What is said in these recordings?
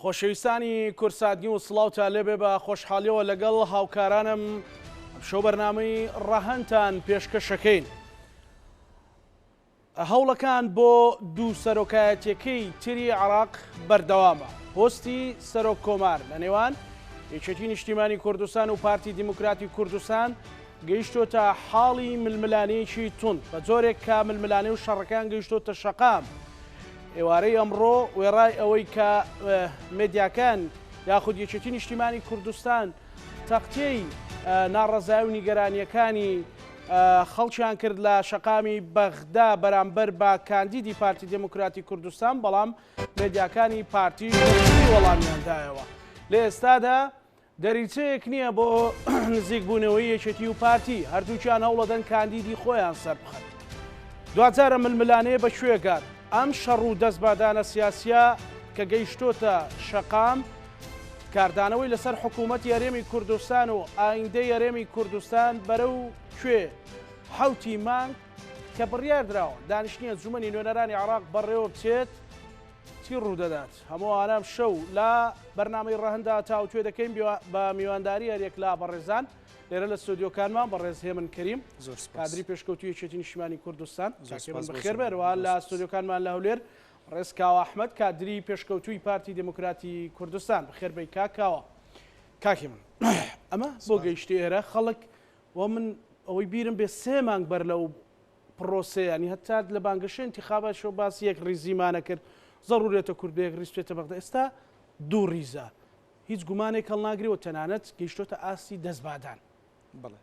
خۆشەویستانی کورسادنی و سڵاوتە لێبێ بە خۆشحالیەوە لەگەڵ هاوکارانم شەو بەرنامەی ڕاهەنتان پێشکەشەکەین. هەوڵەکان بۆ دوو سەرۆکایەتیەکەی تری عێراق بەردەوامە. پۆستی سەرۆک کۆمار لە نێوان یەکێتی نیشتیمانی کوردستان و پارتی دیموکراتی کوردستان گەیشتۆتە حاڵی ململانەیەکی تونند بە جۆرێک کە ململانەی و شەڕەکان گەیشتۆتە شەقام. ئێوارەی ئەمڕۆ وێڕای ئەوەی کە مێدیاکان یاخود یەکێتی نیشتیمانی کوردستان تەقتەی ناڕەزایی و نیگەرانیەکانی خەڵکیان کرد لە شەقامی بەغدا بەرامبەر بە کاندیدی پارتی دموکراتی کوردستان، بەڵام مێدیاکانی پارتیش وەڵامیاندایەوە. لە ئێستادا دەریچەیەک نییە بۆ نزیک بوونەوەی یەکێتی و پارتی، هەردووکیان هەوڵەدەن کاندیدی خۆیان سەر بخەن. دوجارە ململانەیە بەکوێگات ئەم شەڕ و دەستبادانە سیاسیە کە گەیشتۆتە شەقام، کاردانەوەی لەسەر حکوومەتی هەرێمی کوردستان و ئایندەی هەرێمی کوردستان بەرەو کوێ حوتی مانگ کە بڕیار درراوە دانیشتنی ئەنجومەنی نوێنەرانی عێراق بەڕێوە بچێت چی ڕوودەدات. هەموو ئانام شەو لە بەرنامەی ڕەهەندا تاوتوێ دەکەین بە میوانداری هەرێک لە بەڕێزان لێرە لە ستۆدیۆکانمان بەڕێز هێمن کەریم کادری پێشکەوتوی یەکێتی نیشتیمانی کوردستان بەخێر بێرەوە لە ستۆدیۆکانمان لە هەولێر ڕێز کاوە ئەحمەد کادری پێشکەوتوی پارتی دموکراتی کوردستان بەخێر بەی کاکاوە. کاکی من ئەمە بۆ گەیشتی ئێرە خەڵک و من ئەوەی بیرم بێ 3 مانگ بەر لەو پرۆسەیانی هەتا لە بانگەشەی انتخابات باسی یەک ڕیزیمانە کرد ضرورێتە کوردبێک ڕیزێتە بەغدا. ئێستا دوو ڕیزە هیچ گومانێک هەڵناگرێەوە تەنانەت گەیشتۆتە ئاستی دەستبادان. بڵێ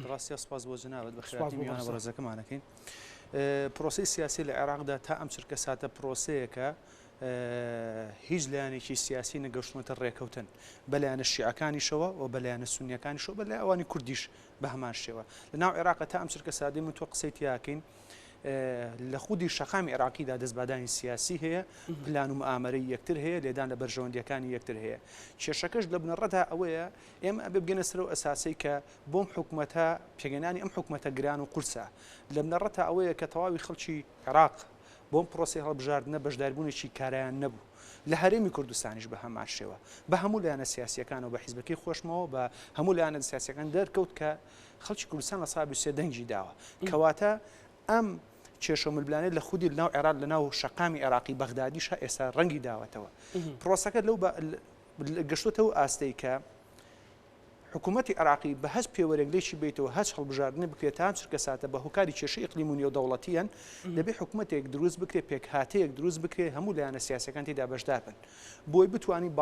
ڕاستە سپاس بۆ جناوت بەخێراتی میوانە بەڕێزەکەمانەکەین. پرۆسی سیاسی لە عێراقدا تا ئەم چرکە ساتە پرۆسەیەکە هیچ لایەنێکی سیاسی نەگەشتونەتە ڕێکەوتن بەلایەنە شیعەکانیشەوە و بەلایەنە سونیەکانیشەوە بە لای ئەوانی کوردیش بە هەمان شێوە. لەناو عێراقە تا ئەم چرکە سادەی من تۆ قسەی تیاکەین لە خودی شەقامی عێراقیدا دەستبادانی سیاسی هەیە، پلان و مؤامرەی یەکتر هەیە، لێدان لە بەرژەوەندیەکانی یەکتر هەیە. کێشەکەش لە بنەڕەتدا ئەوەیە ئێمە ئەبێ بگەنە سەرەوە ئەساسی کە بۆم حکوومەتە پێگەنانی ئەم حکوومەتە گران و قورسە. لە بنەڕەتدا ئەوەیە کە تەواوی خەڵکی عێراق بۆم پرۆسی هەڵبژاردنە بەشداربوونێکی کارایان نەبوو. لە هەرێمی کوردستانیش بە هەمان شێوە بە هەموو لایەنە سیاسیەکانەوە بە حیزبەکەی خۆشمەوە بە هەموو لایەنە سیاسیەکان دەرکەوت کە خەڵکی کوردستان لە سابی سێ دەنگی داوە. کەواتە ئەم کێشە ململانەی لە خودی لەناو عێراق لەناو شەقامی عێراقی بەغدادیش ئێستا ڕەنگی داوەتەوە. پرۆسەکە لەو گەشتۆتەوە ئاستەی کە حکوومەتی عێراقی بە هەست پێوەرەگلێکی بیتەوە هەست هەڵبژاردنە بکرێت تا چرکە ساتە بە هۆکاری کێشەی ئیقلیمونی و دەوڵەتیان دەبێت حکوومەتێک دروست بکرێت پێکهاتەیەک دروست بکرێت هەموو لایەنە سیاسەکان تێدا بەشدار بن بۆی بتوانین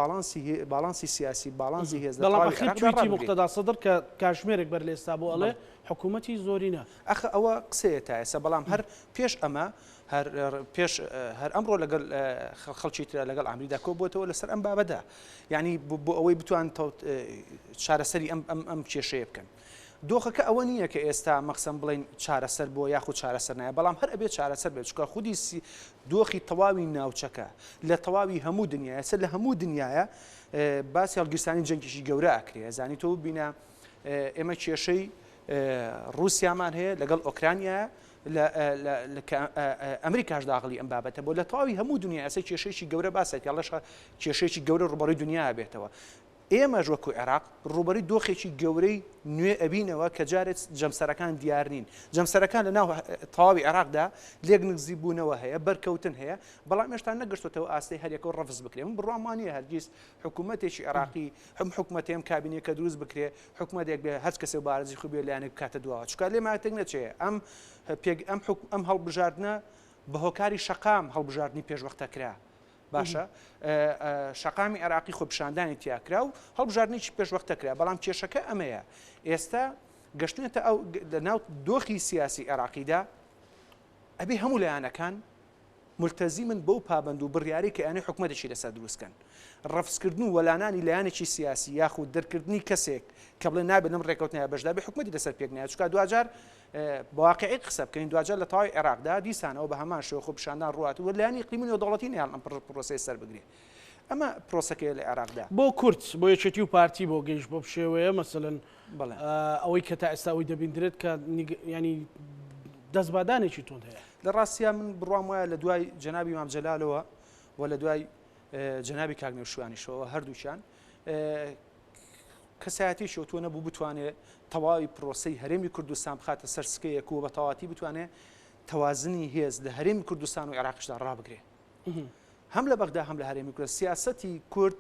باڵانسی سیاسی باڵانسی هێز دەڵام مقتەدا سەدر کە کاتژمێرێک بەر لە ئێستا بۆ ئەڵێ حکوومەتی زۆرینە. ئەخە ئەوە قسەیە تا ئێستا، بەڵام هەر پێش ئەمە هەر ئەمڕۆ لەگەڵ خەڵکی ترە لەگەڵ ئەمریدا کۆبووتەوە لەسەر ئەم بابەدا، یعنی بۆ ئەوەی بتوان چارەسەری ئەم کێشەیە بکەن. دۆخەکە ئەوە نییە کە ئێستا مەقسەم بڵین چارەسەر بۆ یاخود چارەسەر نایە، بەڵام هەر ئەبێت چارەسەر بێت چکە خودی دۆخی تەواوی ناوچەکە لە تەواوی هەموو دنیاە سەر لە هەموو دنیاە باسی هەڵگیرستانی جەنگیشی گەورە ئەکرێ. زانی تۆ بینە ئێمە کێشەی رووسیامان هەیە لەگەڵ ئۆکرانیا ئەمریکاش داخلی ئەم بابەتە بۆ لە تەواوی هەموو دنیا ئەسە کێشەیەکی گەورە باسێت یاڵەش کێشەیەکی گەورە ڕوبەڕووی دنیا بێتەوە. ئێمەش وەکو عێراق ڕوبەری دۆخێکی گەورەی نوێ ئەبینەوە کە جارێت جەمسەرەکان دیار نین. جەمسەرەکان لە ناو تەواوی عێراقدا لێک نزی بوونەوە هەیە، بەرکەوتن هەیە، بەڵام هێشتا نەگەشتێتەوە ئاستەی هەرێکەوە ڕەفز بکرێ. من بڕوامانیە هەرگیز حکوومەتێکی عێراقی هەم حکوومەتێم کابینێکە دروست بکرێ حکوومەتێک بێ هەر کەسێ بارزی خوبێ لایەنێک کاتە دواوە چکار لێ ماتێک نەچێ ئەم هەڵبژاردنە بە هۆکاری شەقام هەڵبژاردننی پێشوەختە کرا. باشە شەقامی عێراقی خۆپشاندانی تیاکرا و هەڵبژاردنێکی پێشوەختە کرا، بەڵام کێشەکە ئەمەیە ئێستا گەشتێتە ئەو لە ناو دۆخی سیاسی عێراقیدا ئەبێ هەموو لایەنەکان ملتەزیمن بەو پابند و بڕیاری کە ئەنێ حکوومەتێکی لەسەر دروستکەن. ڕەفزکردن و وەلانانی لایەنێکی سیاسی یاخود دەرکردنی کەسێک کە بڵێ نابێت لەم ڕێکەوتنیە بەشدا بێ حکوومەتی لەسەر پێک نایە چکە دوجار بەواقعی قسە بکەین دوجار لە تەواوی عێراقدا دیسانەوە بە هەمان شێوە خۆپشاندان ڕوات و لایەنی ئیقلیمی و دەوڵەتی نیان ئەم پرۆسەی سەر بگرێ. ئەمە پرۆسەکەی لە عێراقدا بۆ کورد بۆ یەکێتی و پارتی بۆ گەیشت بۆ شێوەیە مەسەلەن ئەوەی کە تا ئێستا ئەوی دەبیندرێت کە ینی دەستبادانێکی تۆند هەیە. لە ڕاستیە من بڕوام وایە لە دوای جەنابی مام جەلالەوە و لە دوای جەنابی کاگنێوشوانیشەوە هەردووچیان کەسایەتی شەوتووە نەبوو بتوانێت تەواوی پرۆسی هەرێمی کوردستان بخاتە سەرسکەیەک و بە تەواتی بتوانێت تەوازنی هێز لە هەرێمی کوردستان و عێراقیشدا ڕابگرێ هەم لە بەغدا هەم لە هەرێمی کورد سیاسەتی کورد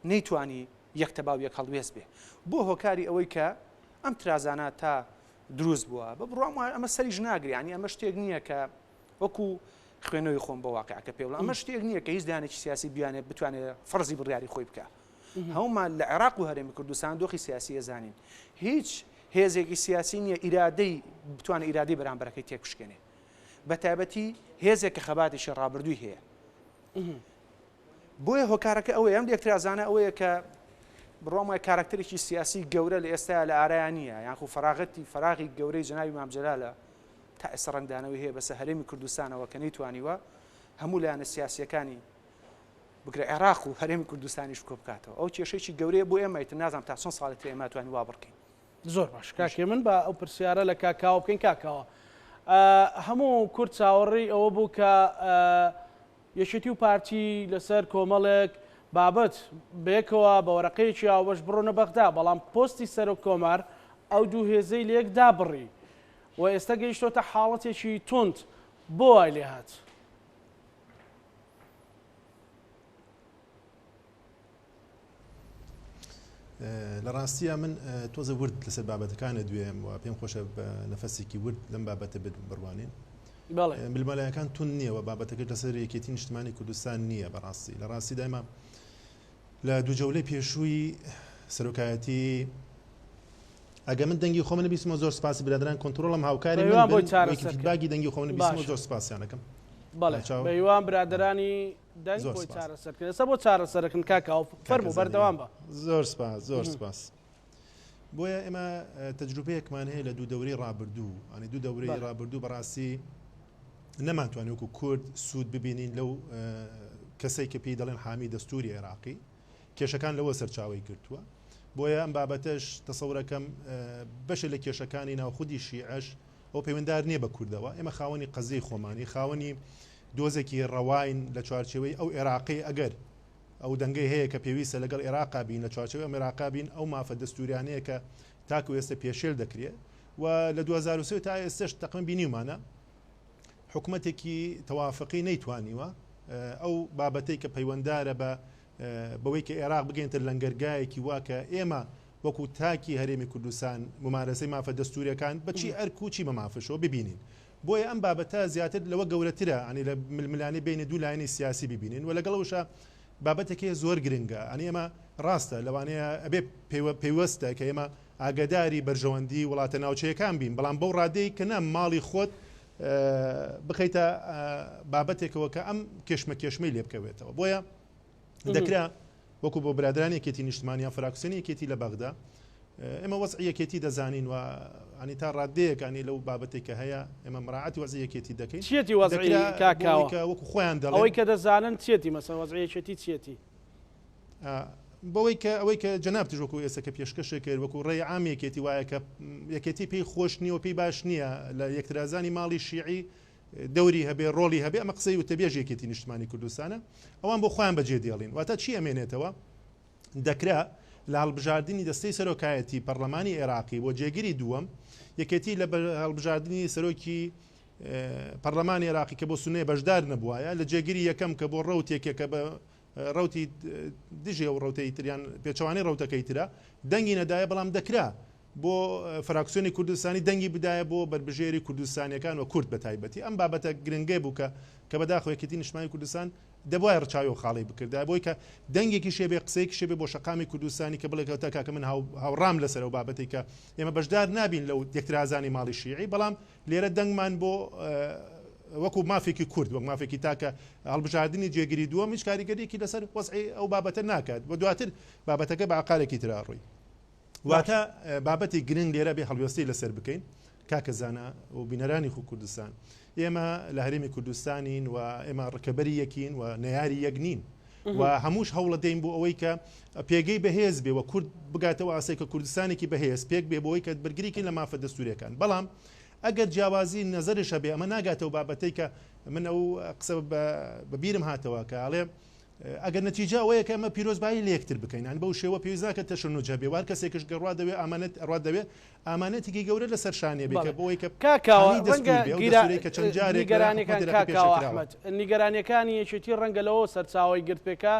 نەیتوانی یەکتەباو یەک هەڵوێست بێ بۆ هۆکاری ئەوەی کە ئەم ترازانە تا دروست بووە بە بڕام ئەمە سەریش ناگری ینی ئەمە شتێک نییە کە وەکو خوێنەوەی خۆم بە واقعەکە پێ وڵ ئەمە شتێک نییە کە هیچ دانێکی سیاسی بیانێت بتوانێت فەرزی بڕیاری خۆی بکە هەومان لە عێراق و هەرێمی کوردستان دۆخی سیاسی ئەزانین هیچ هێزێکی سیاسی نییە ئیرادەی بتوانێت ئیرادەی بەرامبەرەکەی تێکشکێنێ بە تایبەتی هێزێک کە خەباتیشی ڕابردووی هەیە بۆیە هۆکارەکە ئەوەیە ئەم یەکترازانە ئەوەیە کە بڕۆم وای کارکتەرێکی سیاسی گەورە لە ئێستا لە ئارایانیە یانخو فراغی گەورەی جەنابی مام جەلالە تا ئێستا ڕنگدانەوەی هەیە بەسەر هەرێمی کوردستانەوە کە نەیتوانیوە هەموو لایەنە سیاسیەکانی بگرە عێراق و هەرێمی کوردستانیش کۆ بکاتەوە ئەو کێشەیەکی گەورەیە بۆ ئێمە ئیتر نازانم تا چەند ساڵێک ئێمە توانی وا بڕکەین زۆر باش کاکێ من بە ئەو پرسیارە لە کاکاوە بکەین کاکەوە هەموو کورد چاوەڕێی ئەوە بوو کە یەکێتی و پارتی لەسەر کۆمەڵێک بابەت بێکەوە بە وەرەقەیەکی ئاوبەش بڕۆنە بەغدا بەڵام پۆستی سەرۆک کۆمار ئەو دوو هێزەی لێک دابڕی و ئێستا گەیشتۆتە حاڵەتێکی تند بۆ وای لێ هات لە ڕاستیە من تۆزە ورد لەسەر بابەتەکانە دوێم و پێم خۆشە بە نەفەسێکی ورد لەم بابەتە بڕوانین ملمەلایەکان تون نییە و بابەتەکە لەسەر یەکێتی نیشتمانی کوردستان نییە بەڕاستی لە ڕاستی دایما لە دوو جەولەی پێشووی سەرۆکایەتی ئەگە من دەنگی خۆمە نەبیستمەوە زۆر سپاسی برادران کۆنتڕۆڵم هاوکاری باگی دەنگی خۆمە نەبیستمەوە زۆر سپاسیانەکەم بەڵێ بەیوان برادرانی دەنگ بۆی چارەسەرکردن ئێستا بۆ چارەسەرەکەن کاکاو فەرموو بەردەوام بە زۆر سپاس زۆر سپاس بۆیە ئێمە تەجروبەیەکمان هەیە لە دوو دەورەی ڕابردوو ئەنی دوو دەورەی ڕابردوو بەڕاستی نەمانتوانێت وەکو کورد سوود ببینین لەو کەسێک کە پێی دەڵێن حامی دەستوری عێراقی کێشەکان لەوە سەرچاوی کردووە بۆیە ئەم بابەتەش تەسەورەکەم بەشە لە کێشەکانی ناوخودی شیعەش ئەو پەیوەنددار نییە بە کوردەوە ئێمە خاوەنی قەزەی خۆمانی خاوەنی دۆزێکی ڕەواین لە چوارچەوەی ئەو عێراقی ئەگەر ئەو دەنگەی هەیە کە پێویستە لەگەڵ عێراقا بین لە چوارچەوەی ئەم عێراقا بین ئەو مافە دەستوریانەیە کە تاکو ئێستا پێشێل دەکرێت و لە 2023 تا ئێستش تەقریباً بینیمانە حکوومەتێکی تەوافقی نەیتوانیوە ئەو بابەتەی کە پەیوەنددارە بە بەوەی کە عێراق بگەینتە لەنگەرگایەکی واکە ئێمە وەکو تاکی هەرێمی کوردستان ممارەسەی مافە دەستوریەکان بەچی ئەرک و چی بەمافەشەوە ببینین بۆیە ئەم بابەتە زیاتر لەوە گەورەترە ئەنی لە ململانی بینە دوو لایەنی سیاسی ببینین و لەگەڵەوەشە بابەتێکی زۆر گرنگە ئەنی ئێمە ڕاستە لەوانەیە ئەبێ پێوەستە کە ئێمە ئاگاداری بەرژەوەندی وڵاتە ناوچەیەکان بین بەڵام بەو ڕادەی کە نە ماڵی خۆت بخەیتە بابەتێکەوە کە ئەم کێشمەی لێ بکەوێتەوە بۆیە دەکرا وەکو بۆ برادرانی یەکێتی نیشتمانیان فراکسیۆنی یەکێتی لە بەغدا ئێمە وەزعی یەکێتی دەزانین و ئەنی تا ڕادەیەکانی لەو بابەتێک کە هەیە ئێمە مەراعەتی وەزعی یەکێتی دەکەین چێتی وەزعی کاکاوە وەکو خۆیان دەڵێن ئەوەی کە دەزانن چێتی مەسەڵەن وەزعی یەکێتی چێتی بەوەی کە ئەوەی کە جەناب تژ وەکو ئێستا کە پێشکەشێک کرد وەکو ڕێی عام یەکێتی وایە کە یەکێتی پێی خۆش نییە و پێی باش نییە لە یەکترازانی ماڵی شیعی دەوری هەبێ ڕۆڵی هەبێ ئەمە قسەی وتەبێژ یەکێتی نیشتمانی کوردستانە ئەوان بۆ خۆیان بەجێ دێڵین واتە چی ئەمێنێتەوە دەکرا لە هەڵبژاردننی دەستەی سەرۆکایەتی پەرلەمانی عێراقی بۆ جێگیری دووەم یەکێتی لە هەڵبژاردننی سەرۆکی پەرلەمانی عێراقی کە بۆ سونەیە بەشدار نەبووایە لە جێگیری یەکەم کە بۆ ڕەوتێکێکە بە ڕوتی دژێ و ڕوتەی تریان پێچوانی ڕوتەکەی ترە دەنگی نەدایە بەڵام دەکرا بۆ فراکسیۆنی کوردستانی دەنگی بدایە بۆ بربژێری کوردستانیەکان و کورد بە تایبەتی ئەم بابەتە گرنگی بوو کە بەداخۆ یەکێتی نیشتمانی کوردستان دەبوای ڕچاوی و خاڵی بکردا بۆی کە دەنگێکی شێبێ قسەیەکی شێبێ بۆ شەقامی کوردستانی کە بڵێکەوە کاکە من هاوڕام لەسەر و بابەتی کە ئێمە بەشدار نابین لەو یەکترازانی ماڵی شیعی بەڵام لێرە دەنگمان بۆ وەکو مافێکی کورد وەک مافێکی تاکە هەڵبژاردننی جێگیری دووەم هیچ کاریگەریەکی لەسەر وەزعی ئەو بابەتە ناکات بۆ دواتر بابەتەکە بە عقالێکی ترا ڕووی واتە بابەتی گرنگ لێرە بێ هەڵوێستی لەسەر بکەین کاکە زانە و بینەرانی خو کوردستان ئێمە لە هەرێمی کوردستانین و ئێمە ڕکەبەری یەکین و نەیاری یەکنین و هەمووش هەوڵە دەین بۆ ئەوەی کە پێگەی بەهێز بێ و کورد بگاتەوە ئاسایی کە کوردستانێکی بەهێز پێک بێ بۆەوەی کە بەرگریکی لە مافە دەستوریەکان بەڵام ئەگەر جیاوازی نەزەرشە بێ ئەمە ناگاتەوە بابەتەی کە من ئەو قسە بەبیرم هاتەوە کە ئاڵێ ئەگەر نەتیجە ئەوەیە کە ئەمە پیرۆزبایی لە یەکتر بکەین ئەن بەو شێوە پێویست ناکە تەشەنوجە بێ وار کەسێکش گەڕوا دەوێت ئەمانەت ڕات دەوێت ئامانەتێکی گەورە لەسەر شانێ بێت کە بۆی کە چەند جارێک نیگەرانیەکانی یەکێتی ڕەنگە لەوە سەرچاوی گرتپێکە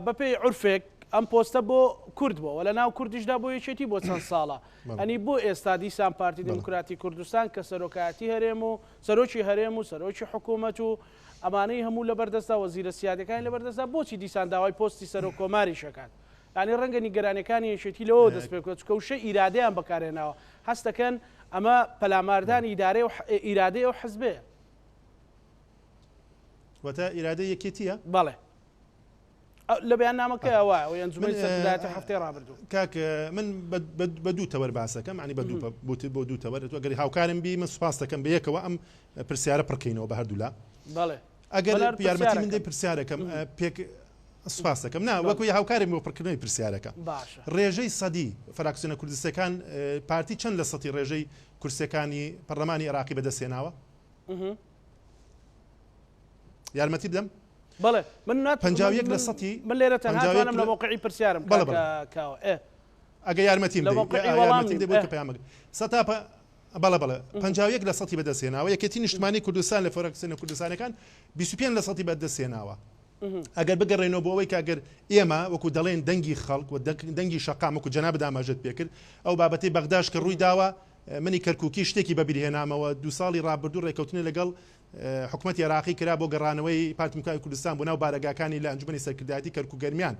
بەپێی عورفێک ئەم پۆستە بۆ کورد بۆ وە لە ناو کوردیشدا بۆ یەکێتی بۆ چەند ساڵە ئەنی بۆ ئێستا دیسان پارتی دموکراتی کوردستان کە سەرۆکایەتی هەرێم و سەرۆکی هەرێم و سەرۆکی حکوومەت و ئەمانەی هەموو لە بەردەستا وەزیرە سیادەکانی لە بەردەستا بۆچی دیسان داوای پۆستی سەرۆک کۆماری شەکات ینی ڕەنگە نیگەرانەکانی یەکێتی لەوە دەست پێ بکات چکە وشە ئیرادەیان بەکارێناوە هەست دەکەن ئەمە پەلاماردانی ئیرادەی ئەو حزبەیە وەتە ئیرادە یەکێتیە بەڵێ لە بەیاننامەکە ئەوە ئەو ئەنجومەی سەردەداتی هەفتەی ڕابردوو کاک من بە دوو تەوەر باسەکەم عنی بە دوو تەوەر ئەگەری هاوکارم بی من سوپاس دەکەم بە یەکەوە ئەم پرسیارە پڕکەینەوە بە هەردوولا بەڵێ ئەگەر یارمەتی من دەی پرسیارەکەم پێک سوپاس دەکەم نا وەکو هاوکارم بۆ پڕکردنەوەی پرسیارەکە ڕێژەی سەدی فراکسیۆنە کوردستەکان پارتی چەند لە سەتی ڕێژەی کورسەکانی پەرلەمانی عێراقی بەدەستێناوە یارمەتی بدەم بەڵێ من 51 لە سەتی من لێرە تەنها لە موقعی پرسیارم ئەگە یارمەتیم دەی پەیامەکە سەتا بەڵێ 51 لە سەتی بەدەستێناوە یەکێتی نیشتمانی کوردستان لە فراکسیۆنە کوردستانەکان 25 لە سەتی بەدەستێناوە ئەگەر بگەڕێنەوە بۆ ئەوەی کاگەر ئێمە وەکو دەڵێن دەنگی خەڵک و دەنگی شەقام وەکو جەناب داماژت پێکرد ئەو بابەتی بەغداش کە ڕووی داوە منی کەرکووکی شتێکی بەبیرهێنامەوە دو ساڵی ڕابردوو ڕێکەوتنی لەگەڵ حکوومەتی عێراقی کرا بۆ گەڕانەوەی پارتی دموکراتی کوردستان بۆ ناو بارەگاکانی لە ئەنجومەنی سەرکردایەتی کەرکووگەرمیان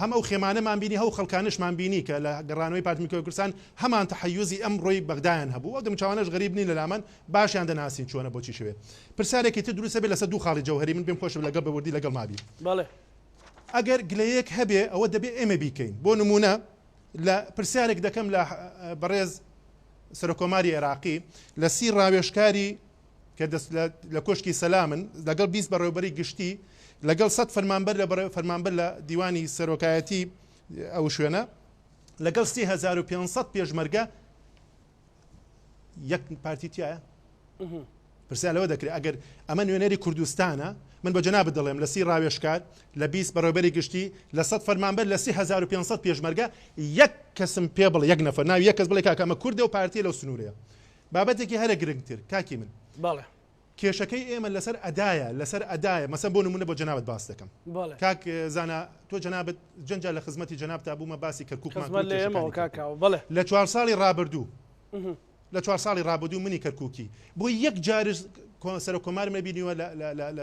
هەم ئەو خێمانەمان بینی هەو خەڵکانشمان بینی کە لە گەڕانەوەی پارتی دموکراتی کوردستان هەمان تەحەیوزی ئەم ڕۆی بەغدایان هەبوو ئەو دەمچوانەش غەریب نین لەلامان باشیان دەناسین چۆنە بۆچی شوێ پرسیارێکی تر دروستە بێت لەسەر دوو خاڵی جەوهەری من پێم خۆشە لەگەڵ بەوردی لەگەڵ مابی بەڵێ ئەگەر گلەیەک هەبێ ئەوە دەبێت ئێمە بیکەین بۆ نمونە لە پرسیارێک دەکەم لە بەڕێز سەرۆکۆماری عێراقی لە سی ڕاوێژکاری کە لە کۆشکی سەلامن لەگەڵ 20 بەڕێوەبەری گشتی لەگەڵ 100 فەرمانبەر لە دیوانی سەرۆکایەتی ئەو شوێنە لەگەڵ 3500 پێشمەرگە یەک پارتیتیایە پرسیار لەوە دەکرێت ئەگەر ئەمە نوێنەری کوردستانە من بە جەنابەت دەڵێم لە 30 ڕاوێژکار لە 20 بەڕێوەبەری گشتی لە 100 فەرمانبەر لە 3500 پێشمەرگە یەک کەسم پێ بڵێ یەک نەفەر ناوی یەک کەس بڵێ کاکە ئەمە کوردە و پارتیە لەو سنوورەیە بابەتێکی هەرە گرنگتر کاکی من بەڵێ کێشەکەی ئێمە لەسەر ئەدایە مەسەن بۆ نمونە بۆ جەنابەت باس دەکەم کاک زانە تۆ جەنابەت جەنجا لە خزمەتی جەناب تا بوومە باسی کەرکووکمان لە 4 ساڵی ڕابردوو لە 4 ساڵی ڕابردوو منی کەرکووکی بۆ یەک جارش سەرۆکۆمارم نەبینیوە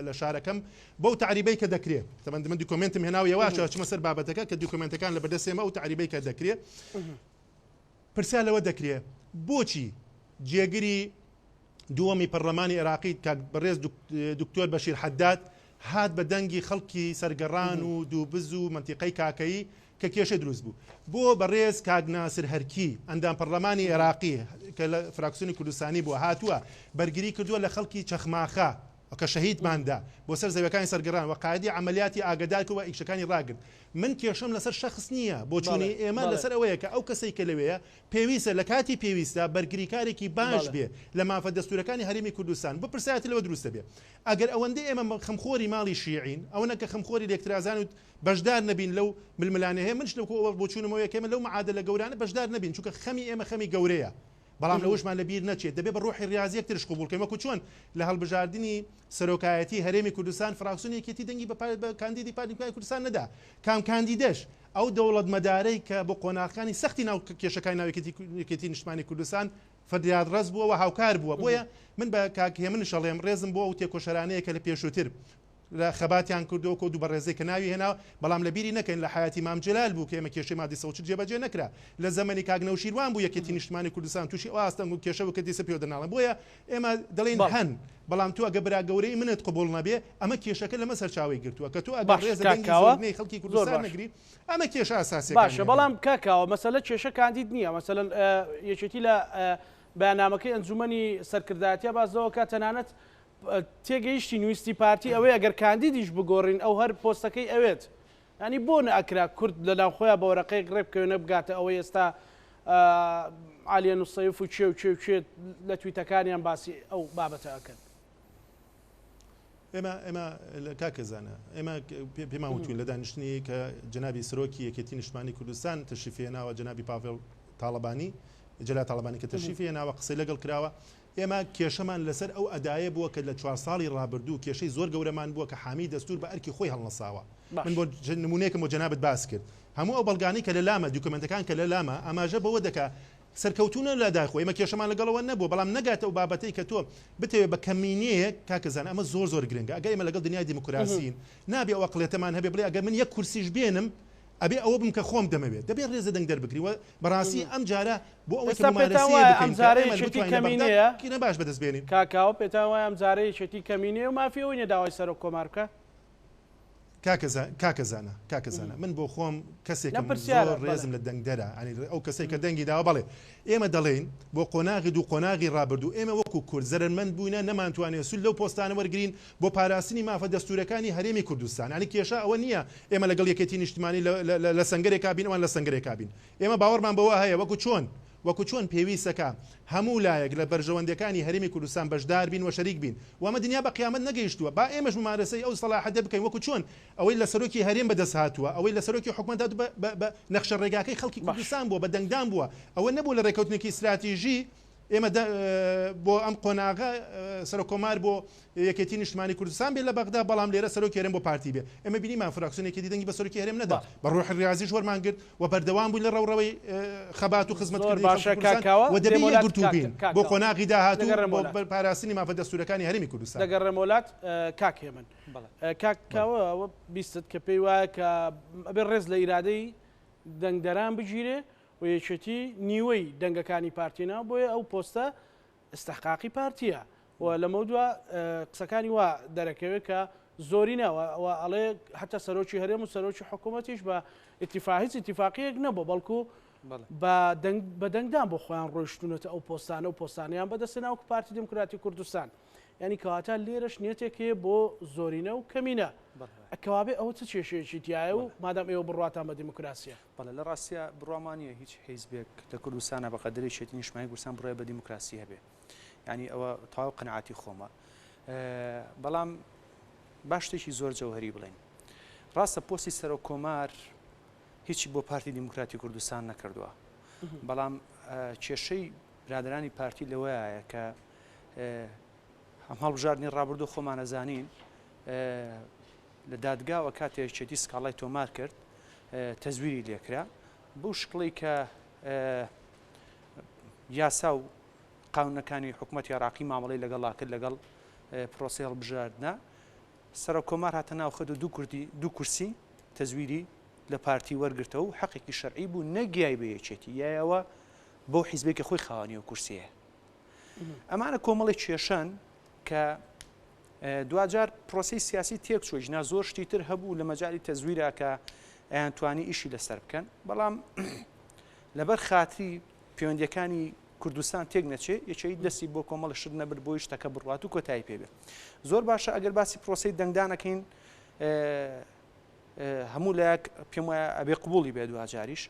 لە شارەکەم بەو تعریبەی کە دەکرێت من دوکۆمنتم هێناوە یەواشە چمە سەر بابەتەکە کە دوکۆمنتەکان لە بەردەستێمە و تعریبەی کە دەکرێت پرسیار لەوە دەکرێت بۆچی جێگیری دووەمی پەرلەمانی عێراقی کە بەڕێز دکتۆر بەشیر حەداد هات بە دەنگی خەڵکی سەرگەڕان و دووبز و منتیقەی کاکەیی کە کێشە دروست بوو بۆ بەڕێز کاک ناسر هەرکی ئەندام پەرلەمانی عێراقی کە لە فراکسیۆنی کوردستانی بووە هاتووە بەرگری کردووە لە خەڵکی چەخماخە کە شەهیدماندا بۆ سەر زەویەکانی سەرگەڕان و قایدی عملیاتی ئاگدارکەوە ئیشەکانی ڕاگرت من کێشەم لەسەر شەخص نییە بۆ چوونی ئێمە لەسەر ئەوەیە کە ئەو کەسەی کە لەوەیە پێویستە لە کاتی پێویستە بەرگریکارێکی باش بێ لە مافە دەستورەکانی هەرێمی کوردستان بۆ پرسیارەتی لەوە دروستە بێ ئەگەر ئەوەندەی ئێمە خەمخۆری ماڵی شیعین ئەوەنە کە خەمخۆری لێکترازان و بەشدار نەبین لەو ململانە هەیە منش لەو بۆ چوونمەوەی کێمە لەو معادلە گەورانە بەشدار نەبین چونکە خەمی ئێمە خەمی گەورەیە بەڵام لەوشمان لەبیر نەچێت دەبێت بە ڕۆحی ریاضی یەکترش قبولکەین وەکو چۆن لە هەڵبژاردننی سەرۆکایەتی هەرێمی کوردستان فراکسیۆنێکی دەنگی بە کاندیدی پارتی دموکراتی کوردستان نەدا کام کاندیدەش ئەو دەوڵەت مەدارەی کە بۆ قۆناغەکانی سەختی ناو کێشەکانی ناویەکەتی نیشتمانی کوردستان فەریاد ڕەز بووە و هاوکار بووە بۆیە من بە کاکێ من شەڵێم ڕێزم بۆ ئەو تێکۆشەرانەیە کە لە پێشووتر لە خەباتیان کردو کۆ دوو بەڕێزەی کە ناوی هێنا بەڵام لە بیری نەکەین لە حیاتی مام جلال بوو کە ئێمە کێشەی مادی سەوچ جێبەجێ نەکرا لە زەمەنی کاک نەوشیروان بوو یەکێتی نیشتمانی کوردستان تووشی ئاستەنگ و کێشە بکە دیسە پێوە دەناڵم بۆیە ئێمە دەڵێن هەن بەڵام تو ئەگە برا گەورەی منت قبول نەبێ ئەمە کێشەکە لەمە سەرچاوی گرتووە کە تو ئەگەر ڕێزەکەی خەڵکی کوردستان نەگری ئەمە کێشە ئاساسی باشە بەڵام کاکاوە مەسەلە کێشە کاندید نییە مەسەلەن یەکێتی لە بەیاننامەکەی ئەنجومەنی سەرکردایەتیە بازەوە کە تەنانەت تێگەیشتی نوویستی پارتی ئەوەی ئەگەر کاندیدیش بگۆڕین ئەو هەر پۆستەکەی ئەوێت ینی بۆ نەئەکرا کورد لە ناوخۆیان بە وەرەقەی ڕێبکەوێنە بگاتە ئەوەی ئێستا عالیە نوسەیف و چێ لە تویتەکانیان باسی ئەو بابەتە ئەکەن ئێمە کاکەزانە ئێمە پێمان وتوین لە دانیشتنی کە جنابی سەرۆکی یەکێتی نیشتمانی کوردستان تەشریفێناوە جنابی پاڤێڵ تاڵەبانی جەلا تاڵەبانی کە تەشریفێناوە قسەی لەگەڵ کراوە ئێمە کێشەمان لەسەر ئەو ئەدایە بووە کە لە 4 ساڵی ڕابردوو کێشەی زۆر گەورەمان بووە کە حامی دەستور بە ئەرکی خۆی هەڵنەساوە من بۆ نمونەیەکم بۆ جەنابەت باس کرد هەموو ئەو بەڵگانی کە لە لامە دوکمنتەکان کە لە لامە ئاماژە بەوە دەکا سەرکەوتونە لە داخۆی ئێمە کێشەمان لەگەڵەوە نەبوو بەڵام نەگاتە و بابەتەی کە تۆ بتەوێت بە کەمینەیەک کاکەزان ئەمە زۆر گرنگە ئەگەر ئێمە لەگەڵ دنیای دیموکراسیین نابێ ئەو ئەقڵێتەمان هەبێ بڵێ ئەگەر من یەک کورسیش بێنم ئەبێ ئەوە بم کە خۆم دەمەوێت دەبێت ڕێزە دەنگ دەربکری و بەڕاستی ئەم جارە بۆ ئەوەی کە باش بەدەستبێنین کاکاوە پێتان وایە ئەم جارەی شێتی کەمینێ و مافیەوەی نەداوای سەر کۆمارکە کاکەزانە من بۆ خۆم کەسێکم زۆر ڕێزم لە دەنگدەرە ئەو کەسێک کە دەنگی داوە بەڵێ ئێمە دەڵێن بۆ قۆناغی دوو قۆناغی ڕابردوو ئێمە وەکو کورد زەرمەند بووینە نەمانتوانێت سول لەو پۆستانە وەرگین بۆ پاراستنی مافە دەستورەکانی هەرێمی کوردستان ئەنی کێشە ئەوە نییە ئێمە لەگەڵ یەکێتی نیشتمانی لە سنگەرێک کابین ئەوان لە سنگەرێک کابین ئێمە باوەڕمان بەوە هەیە وەکو چۆن پێویستەکە هەموو لایەک لە بەرژەوەندەکانی هەرێمی کوردستان بەشدار بین و شەریک بین وەمە دنیا بە قیامەت نەگەیشتووە با ئێمەش ممارەسەی ئەو سەلاحەتە بکەین وەکو چۆن ئەوەی لە سەرۆکی هەرێم بەدەست هاتووە ئەوەی لە سەرۆکی حکومەت بە نەخشە ڕێگاکەی خەڵکی کوردستان بووە بە دەنگدان بووە ئەوە نەبوو لە ڕێکەوتنێکی استراتیژی ئێمە بۆ ئەم قۆناغا سەرۆکۆمار بۆ یەکێتی نیشتمانی کوردستان بێت لە بەغدا بەڵام لێرە سەرۆکی هەرێم بۆ پارتی بێ ئێمە بینیمان فراکسیۆنێکی دەنگی بە سەرۆکی هەرێم نەدا بە ڕۆحی ریاضیش وەرمان گرت و بەردەوام بووین لە ڕەوڕەوەی خەبات و خزمەتکردنەوە و دەبێت یەکگرتوو بین بۆ قۆناغی داهاتوو بۆ پاراستنی مافە دەستورەکانی هەرێمی کوردستان دەگەڕێم وڵات کاکێ من کاکاوە ئەوە بیستت کە پێی وایە کە ئەبێ ڕێز لە ئیرادەی دەنگدەران بگیرێ و یەکێتی نیوەی دەنگەکانی پارتینا بۆیە ئەو پۆستە استحقاقی پارتیە و لەمە دووە قسەکانی وا دەرەکەوێت کە زۆری نەوە ئەڵێ حتا سەرۆکی هەرێم و سەرۆکی حکوومەتیش بە هیچ ئیتیفاقیەک نەبوو بەڵکو بە دەنگدان بۆ خۆیان ڕۆیشتونەتە ئەو پۆستانە و پۆستانیان بەدەستە ناوکو پارتی دموکراتی کوردستان ینی کەواتە لێرەش نیەتێکێ بۆ زۆرینە و کەمینە ئەکەوابێ ئەو چ کێشەیەکی تایە و مادام ئێوە بڕاتان بە دیموکراسیە بەڵێ لە ڕاستیە بڕوامانیە هیچ حیزبێک لە کوردستانە بە قەدەری شێتی نیشتمانی کوردستان بڕێ بە دیموکراسی هەبێ ینی ئەوە تەواو قەنەعاتی خۆمە بەڵام باش شتێکی زۆر جەوهەری بڵێن ڕاستە پۆستی سەرۆکۆمار هیچی بۆ پارتی دیموکراتی کوردستان نەکردووە بەڵام کێشەی برادرانی پارتی لەوەیە کە ئەم هەڵبژاردننی ڕابردوو خۆمانەزانین لە دادگاوە کاتێک چێتی سکاڵای تۆمار کرد تەزویری لێکرا بۆ شکڵی کە یاسا و قانونەکانی حکوومەتی عێراقی مامەڵەی لەگەڵا کرد لەگەڵ پرۆسی هەڵبژاردنە سەرۆکۆمار هاتە ناو خەت و دوو کورسی تەزویری لە پارتی وەرگرتەوە و حەقێکی شەرعی بوو نەگیای بە یەکێتی یایەوە بۆ حیزبێکی خۆی خاوەنی و کورسیە ئەمانە کۆمەڵی کێشەن کە دوجار پرۆسی سیاسی تێک چۆی ژنا زۆر شتی تر هەبوو لە مەجای تەزویرە کە ئەیانتوانی ئیشی لەسەر بکەن بەڵام لەبەر خاتری پەیوەندیەکانی کوردستان تێک نەچێ یەکەی دەستی بۆ کۆمەڵ شت نەبرد بۆی شتەکە بڕوات و کۆتایی پێبێ زۆر باشە ئەگەر باسی پرۆسی دەنگدانەکەین هەموو لایەک پێم وایە ئەبێ قبوڵی بێ دوجاریش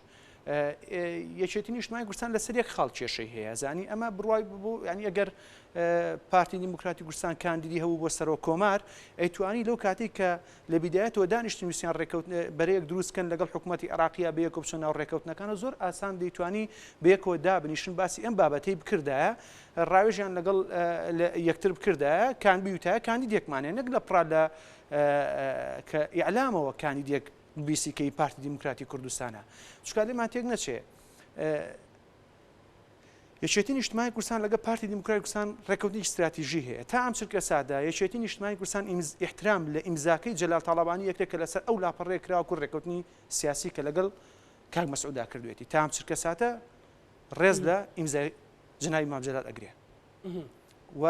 یەکێتی نیشتمانی کوردستان لەسەر یەک خاڵ کێشەی هەیە زانی ئەمە بڕوای بوو ینی ئەگەر پارتی دیموکراتی کوردستان کاندیدی هەبوو بۆ سەرۆکۆمار ئەیتوانی لەو کاتێک کە لە بیدایەتەوە دانیشتنووسیان بەرەیەک دروستکەن لەگەڵ حکوومەتی عێراقیە بە یەکۆ بچۆن ناو ڕێکەوتنەکانە زۆر ئاسان دەیتوانی بەیەکەوە دابنیشن باسی ئەم بابەتەی بکردایە ڕاوێژیان لەگەڵ یەکتر بکردایە کاندیدیوتایە کاندیدێکمانێ نەک لە پڕا لە کە ئیعلامەوە کاندیدێک بیسیکەی پارتی دیموکراتی کوردستانە چکار لێمان تێک نەچێ یەکێتی نیشتمانی کوردستان لەگە پارتی دیموکراتی کوردستان ڕێکەوتنی استراتیژی هەیە تا ئەم چرکە سادا یەکێتی نیشتمانی کوردستان ئیحترام لە ئیمزاکەی جەلال تاڵەبانی یەکێکە لەسەر ئەو لاپەڕێکراوە ڕێکەوتنی سیاسی کە لەگەڵ کاک مەسعودا کردوێتی تا ئەم چرکە ساتە ڕێز لە ئیمزای جەنابی مام جەلال ئەگرێ و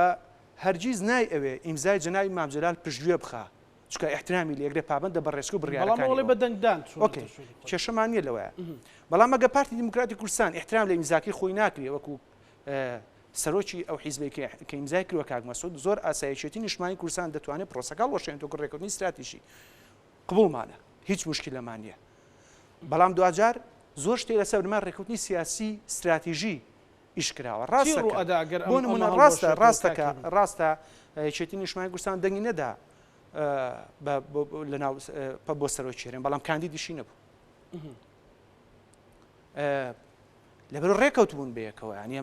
هەرگیز نای ئەوێ ئیمزای جەنابی مام جەلال پشتگوێ بخا چکە احترامی لێگرێ پابندە بە ڕێسک و بڕیارەکانی بە دەنگدان کێشەمان نیە لەوەیە بەڵام ئەگە پارتی دیموکراتی کوردستان احترام لە ئیمزاکەی خۆی ناکرێ وەکو سەرۆکی ئەو حیزبێکی کە ئیمزای کردووە کاک مەسعود زۆر ئاساییەتی نیشتمانی کوردستان دەتوانێت پرۆسەکە وەشێنێتەوە ڕێکەوتنی استراتیژی قبوڵمانە هیچ مشکلەمان نییە بەڵام دوجار زۆر شتێک لەسەر بنەما ڕێکەوتنی سیاسی استراتیژی ئیشکراوە ڕاستە ڕاستە یەکێتی نیشتمانی کوردستان دەنگی نەدا لەناو بۆ سەرۆی چێرێن بەڵام کاندیدیشی نەبوو لەبەر ڕێکەوت بوون بەیەکەوە ینی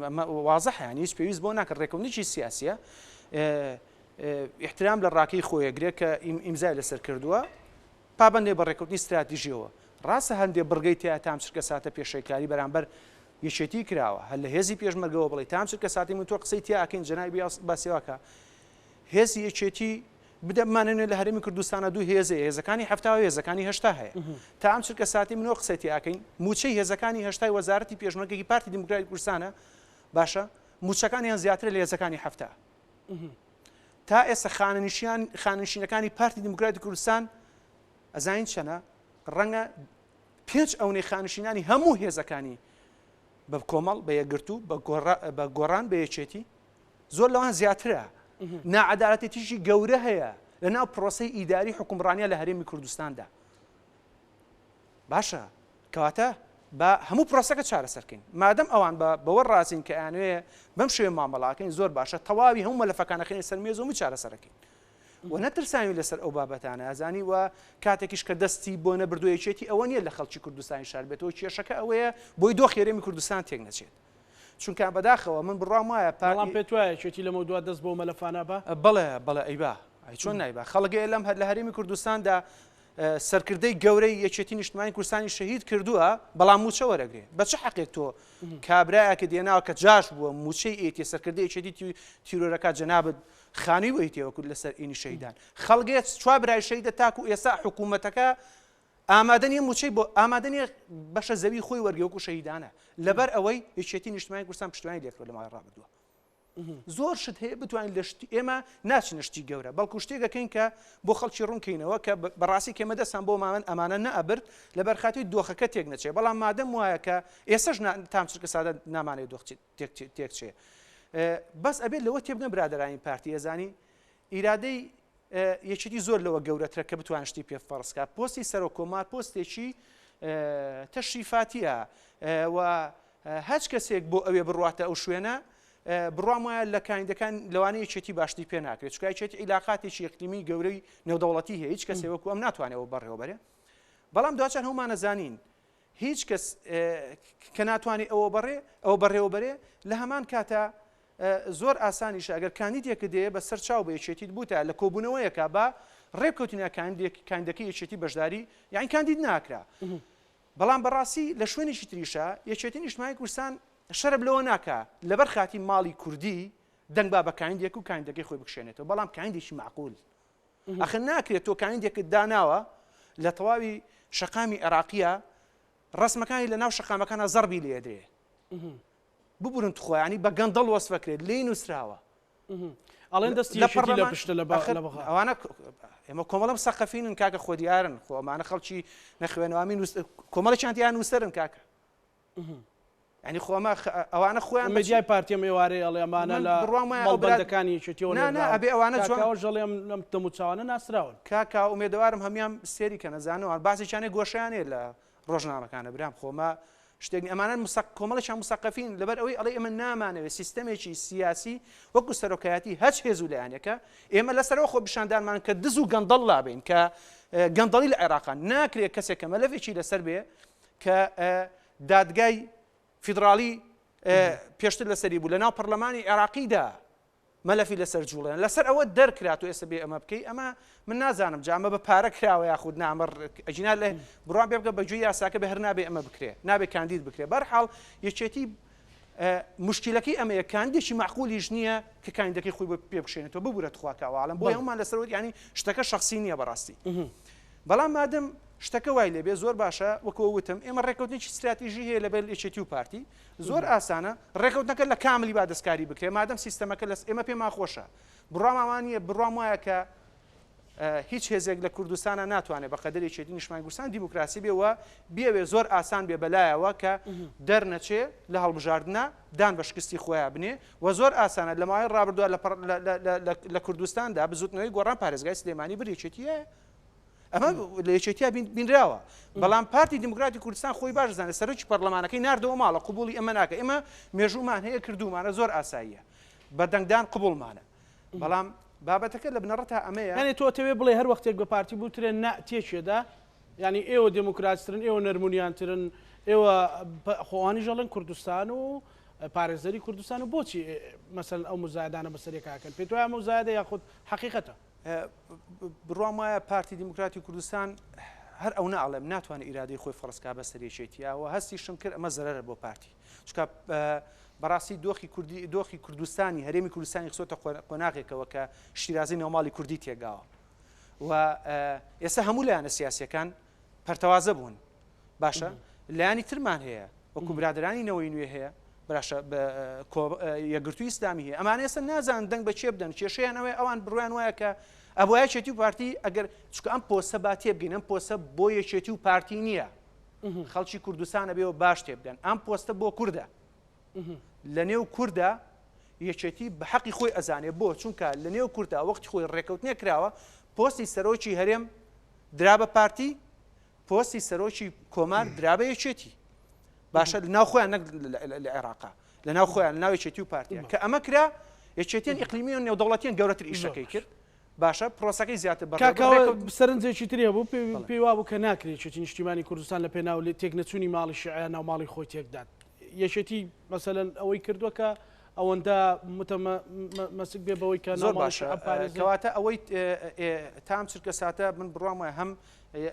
وازەح ینی هیچ پێویست بۆ ناکرد ڕێکەوتنیی سیاسیە احترام لە ڕاکەی خۆیەگرێت کە ئیمزای لەسەر کردووە پابندێ بە ڕێکەوتنی استراتیژیەوە ڕاستە هەندێک بڕگەی تیا تام چرکە ساتە پێشەکاری بەرامبەر یەکێتی کراوە هەر لە هێزی پێشمەرگەوە بڵێ تام چرکە ساتی من تۆ قسەی تیاکەین جەنابی باسیواکە هێزی یەکێتی بدەمانێنێت لە هەرێمی کوردستانە دوو هێزە هێزەکانی هەفتا و هێزەکانی هەشتا هەیە تا ئەم چرکە ساتی منۆ قسەی تیاکەین موچەی هێزەکانی هەشتای وەزارەتی پێشمەرگەی پارتی دیموکراتی کوردستانە باشە موچەکانیان زیاتر لە هێزەکانی هەفتا تا ئێستا خانشینەکانی پارتی دیموکراتی کوردستان ئەزانین چەنە ڕەنگە 5 ئەوەی خانشینانی هەموو هێزەکانی بە کۆمەڵ بە یەکگرتو بە گۆڕان بە یەکێتی زۆر لەوان زیاترە ناعەدالەتێتیشی گەورە هەیە لە ناو پرۆسەی ئیداری حکومڕانیە لە هەرێمی کوردستاندا باشە کەواتە بە هەموو پرۆسەکە چارەسەرکەین مادەم ئەوان بەوە ڕازین کە ئەیانوێ بەم شێوە مامەڵاکەین زۆر باشە تەواوی هەموو مەلەفەکانەکەی سەر مێز و چارەسەرەکەین و نەترساوی لەسەر ئەو بابەتانە ئەزانی و کاتێکیش کە دەستی بۆ نەبردوویەکێتی ئەوە نیە لە خەڵکی کوردستانی شار بێتەوە کێشەکە ئەوەیە بۆی دۆ خێرێمی کوردستان تێک نەچێت چونکە بەداخەوە من بڕام وایە پاڵام پێت وایە چێتی لەمە دوات دەست بۆ مەلەفانە بە بەڵێ ئەیبا چۆن نایبا خەڵگەیە لەم هەر لە هەرێمی کوردستاندا سەرکردەی گەورەی یەکێتی نیشتمانی کوردستانی شەهید کردووە بەڵام موچە وەرەگرێ بە چه حەقێک تۆ کابرایەکە دێناوە کە جاش بووە موچەی ئێتی سەرکردەی یەکێتی تیرۆرەکە جەنابەت خانی وەیتەوە کورد لەسەر ئینی شەهیدان خەڵگەیە چوا برای شەهیدە تاکو ئێستا حکوومەتەکە ئامادە نیە موچەی بۆ ئامادە نیە بەشە زەوی خۆی وەرگێوەکو شەهیدانە لەبەر ئەوەی یەکێتی نیشتمانی کوردستان پشتیوانی لێکرد لە ماوەی ڕابردووە زۆر شت هەیە بتوانین لە ئێمە ناچینە شتی گەورە بەڵکو شتێکەکەین کە بۆ خەڵکی ڕوونکەینەوە کە بەڕاستی کێمە دەستان بۆ ماوەن ئەمانە نەئەبرد لەبەر خاتی دۆخەکە تێک نەچێت بەڵام مادەم وایە کە ئێستاش تام چرکە سادە نامانێت دۆخ تێکچێ بەس ئەبێت لەوە تێبگەن برادەرانی پارتی ئەزانی ئیرادەی یەکێتی زۆر لەوە گەورەترە کە بتوان شتی پێ فەرزکە پۆستی سەرۆک کۆمار پۆستێکی تەشریفاتیە و هەچ کەسێک بۆ ئەوێ بڕواتە ئەو شوێنە بڕام وایە لە کاندەکان لەوانەیە یەکێتی باشتی پێ ناکرێت چکای چێتی عیلاقاتێکی ئیقلیمی گەورەی نێودەوڵەتی هەیە هیچ کەسێک وەکو ئەم ناتوانێتەوە بەڕێوەبەرێ بەڵام دوچان هەمومان نەزانین هیچ کەس کە ناتوانێت ئەوە بەڕێوەبەرێ لە هەمان کاتە زۆر ئاسانیش ئەگەر کاندیدێکە دێ بە سەر چاو بە یەکێتیت بووتە لە کۆبوونەوەیەکە بە ڕێککەوتنە کاندەکەی یەکێتی بەشداری یان کاندید ناکرا بەڵام بەڕاستی لە شوێنێکی تریشە یەکێتی نیشتمانی کوردستان شەرب لەوە ناکە لەبەر خاتی ماڵی کوردی دەنگ با بە کاندێک و کاندەکەی خۆی بکشێنێتەوە بەڵام کاندێکی معقول ئەخە ناکرێت تۆ کاندێکت داناوە لە تەواوی شەقامی عێراقیە ڕسمەکانی لە ناو شەقامەکانە زەربی لێدرێ ببورن خۆیانی بە گەندەڵ وەسفەکرێت لێی نووسراوە ئەڵێن دەستی لە پشتە لە ئەوانە ئێمە کۆمەڵم سەقەفینن کاکە خۆدیارن خۆ ئەمانە خەڵکی نەخوێنەوامی کۆمەڵێکیان دیان نووسرن کاکە ینی خۆمە ئەوانە خۆیان مەجای پارتیە ئێوارەی ئەڵێ ئەمانە لە مەڵبەندەکانی یەکێتیەوە ئەبێ ئەوانە ژەڵێم لەم دەموچاوانە ناسراون کاکا ئومێدەوارم هەمیان سێری کە نەزانەوە باسییانێ گۆشیانێ لە ڕۆژنامەکانە برام خۆمە شتێک ئەمانە کۆمەڵێکیان مسەقەفین لەبەر ئەوەی ئەڵێ ئێمە نامانەوێت سیستەمێکی سیاسی وەکو سەرۆکایەتی هەچ هێز و لایەنەکە ئێمە لەسەرەوە خۆ پیشاندانمان کە دز و گەندەڵ لابین کە گەندەڵی لە عێراقان ناکرێت کەسێک کە مەلەفێکی لەسەر بێ کە دادگای فیدراڵی پێشتر لەسەری بوو لە ناو پەرلەمانی عێراقیدا مەلەفی لەسەر جوڵێن لەسەر ئەوە دەرکرات و ئێستا بێ ئەمە بکەی ئەمە من نازانم جامە بە پارە کراوە یاخود نامە ئەجینا لێ بڕوان پێ بکە بەگوێی یاساکە بە هەر نابێ ئەمە بکرێ نابێ کاندید بکرێ بەرحاڵ یەکێتی مشکلەکەی ئەمەیە کاندێکی معقولیش نییە کە کاندەکەی خۆی بۆ پێ بشێنێتەوە ببورێت خواکەواڵم بۆ هەمومان لەسەرەوە ینی شتەکە شخصی نییە بەڕاستی بەڵام مادەم شتەکە وای لێبێ زۆر باشە وەکەوە وتم ئێمە ڕێکەوتنێکی استراتیژی هەیە لەبەر یەکێتی و پارتی زۆر ئاسانە ڕێکەوتنەکە لە کاملی با دەستکاری بکرێ مادەم سیستەمەکە لەس ئێمە پێمان خۆشە بڕاماوانیە بڕام وایە کە هیچ هێزێک لە کوردستانە ناتوانێت بە قەدەر یەکێتی نیشتمانی کوردستان دیموکراسی بێەوە بێوێ زۆر ئاسان بێ بەلایەوە کە دەرنەچێ لە هەڵبژاردنە دان بە شکستی خۆیان بنێ و زۆر ئاسانە لە ماوەی ڕابردووە لە کوردستاندا بزوتنەوەی گۆڕان پارێزگای سلێمانی بریەکێتیە ئەمە لە یەکێتیا بینراوە بەڵام پارتی دیموکراتی کوردستان خۆی باش زانێ سەرۆکی پەرلەمانەکەی ناردەوە ماڵە قبولی ئەمە ناکە ئێمە مێژومان هەیە کردومانە زۆر ئاساییە بە دەنگدان قبولمانە بەڵام بابەتەکە لە بنەڕەتە ئەمەیە یعنی تۆ تەوێ بڵێ هەر وەختێک بە پارتی بوترێ تێکێدا ینی ئێوە دموکراتترن ئێوە نەرمونیانترن ئێوە خۆوانی ژەڵن کوردستان و پارێزەری کوردستان و بۆچی مەسەن ئەو مزایدانە بەسەرێکاکەن پێ توای مزایدە یاخود حقیقەتە بڕوام وایە پارتی دیموکراتی کوردستان هەر ئەو ناڵێم ناتوانێت ئیرادەی خۆی فڕستکا بە سەرێکێتیەوە هەستی شم کرد ئەمە زەرەرە بۆ پارتی چکە بەڕاستی دۆخی کوردستانی هەرێمی کوردستانی خسۆتە قۆناغێکەوە کە شیرازی نێوماڵی کوردی تێگاوە و ئێستا هەموو لایەنە سیاسیەکان پەرتەوازە بوون باشە لایانی ترمان هەیە وەکو برادرانی نەوەی نوێ هەیە براشە یەکگرتووی ئیسلامی هەیە ئەمان ئێستا نازان دەنگ بە چێ بدەن کێشەیان ئەوەیە ئەوان بڕوایان وایە کە ئەبووە یەکێتی و پارتی ئەگەر چکە ئەم پۆستە با تێبگەین ئەم پۆستە بۆ یەکێتی و پارتی نییە خەڵکی کوردستانە بێەوە باش تێبگەن ئەم پۆستە بۆ کووردە لە نێو کووردە یەکێتی بە حەقی خۆی ئەزانێ بۆ چونکە لە نێو کووردا وەختی خۆی ڕێکەوتنێ کراوە پۆستی سەرۆکی هەرێم درا بە پارتی پۆستی سەرۆکی کۆمار درا بە یەکێتی باشە لە ناو خۆیان نەک لە عێراقا لە ناو خۆیان لە ناو یەکێتی و پارتیە کە ئەمە کرا یەکێتیان ئیقلیمی و نێودەوڵەتیان گەورەتر ئیشەکەی کرد باشە پرۆسەکەی زیاتر بەڕێوە سەرنجێکی ترێ بوو پێی وا بوو کە ناکرێت چێتی نیشتیمانی کوردستان لە پێناو لێ تێک نەچوونی ماڵی شیعە ناو ماڵی خۆی تێکدات یەکێتی مەسەلەن ئەوەی کردووە کە ئەوەندە مەسک بێ بەوەی کە زۆر باشە کەواتە ئەوەی تام چرکە ساتە من بڕوام وایە هەم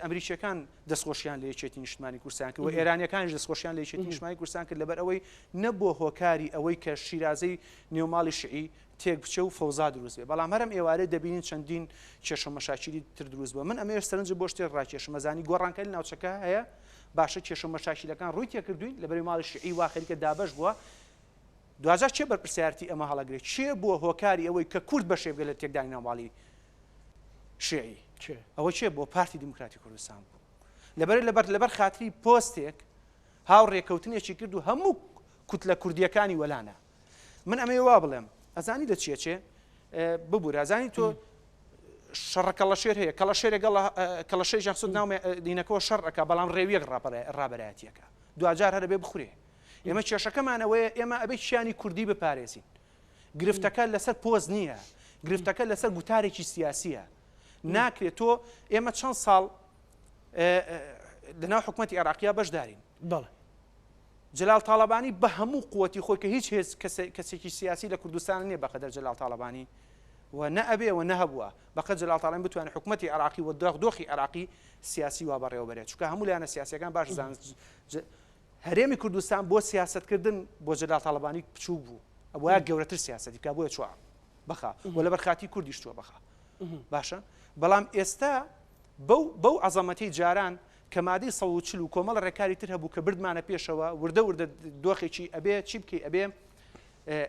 ئەمریکیەکان دەستخۆشیان لە یەکێتی نیشتیمانی کوردستان کرد و ئێرانیەکانیش دەستخۆشیان لە یەکێتی نیشتیمانی کوردستان کرد لەبەر ئەوەی نەبووە هۆکاری ئەوەی کە شیرازەی نێوماڵی شیعی تێک بچە و فەوزا دروست بێ بەڵام هەرم ئێوارە دەبینین چەندین کێشە مەشاکیلی تر دروست بووە من ئەمێ سەرنج بۆ شتێک ڕاکێشم مەزانی گۆڕانکاری ناوچەکە هەیە باشە کێشە مەشاکیلەکان ڕووی تێکردوین لەبەری ماڵی شیعی وا خەریکە دابەش بووە دوجار چێ بەرپرسیارەتی ئەمە هەڵەگرێت چێ بووە هۆکاری ئەوەی کە کورد بەشێ بگە لە تێکدانی ناوماڵی شیعی ئەوە چێ بۆ پارتی دیموکراتی کوردستان بوو لەبەر خاتری پۆستێک هاوڕێکەوتنێکی کرد و هەموو کوتلە کوردیەکانی وەلانە من ئەمەی وا بڵێم ئەزانی لە چیە ببوورە ئەزانی تۆ شەڕە کەڵەشێر هەیە کەڵەشەی ژەخسوت ناو دینەکەەوە شەڕەکە بەڵام ڕێویەک ڕابەرایەتیەکە دوجار هەرە بێ بخورێ ئێمە کێشەکەمانەوەیە ئێمە ئەبێت شیانی کوردی بپارێزین گرفتەکە لەسەر پۆز نییە گرفتەکە لەسەر گوتارێکی سیاسیە ناکرێت تۆ ئێمە چەند ساڵ لەناو حکوومەتی عێراقیا بەشدارین جەلال تاڵەبانی بە هەموو قووەتی خۆی کە هیچ کەسێکی سیاسی لە کوردستان نییە بەقەدەر جەلال تاڵەبانی و نەئەبێ و نەهەبووە بەقەد جەلال تاڵەبانی بتوانێت حکوومەتی عێراقی و دۆخی عێراقی سیاسی وا بەڕێوە بەرێت چونکە هەموو لایەنە سیاسیەکان باش زانست هەرێمی کوردستان بۆ سیاستکردن بۆ جەلال تاڵەبانی بچوو بوو ئەوە گەورەتر سیاسەتی بکە بۆیە چوار بخە و لەبەر خاتی کوردیش چووە بخە باشە بەڵام ئێستا بەو عەزەمەتی جاران کە مادەی 140 و کۆمەڵ ڕێکاری تر هەبوو کە بردمانە پێشەوە وردە دۆخێکی ئەبێ چی بکەی ئەبێ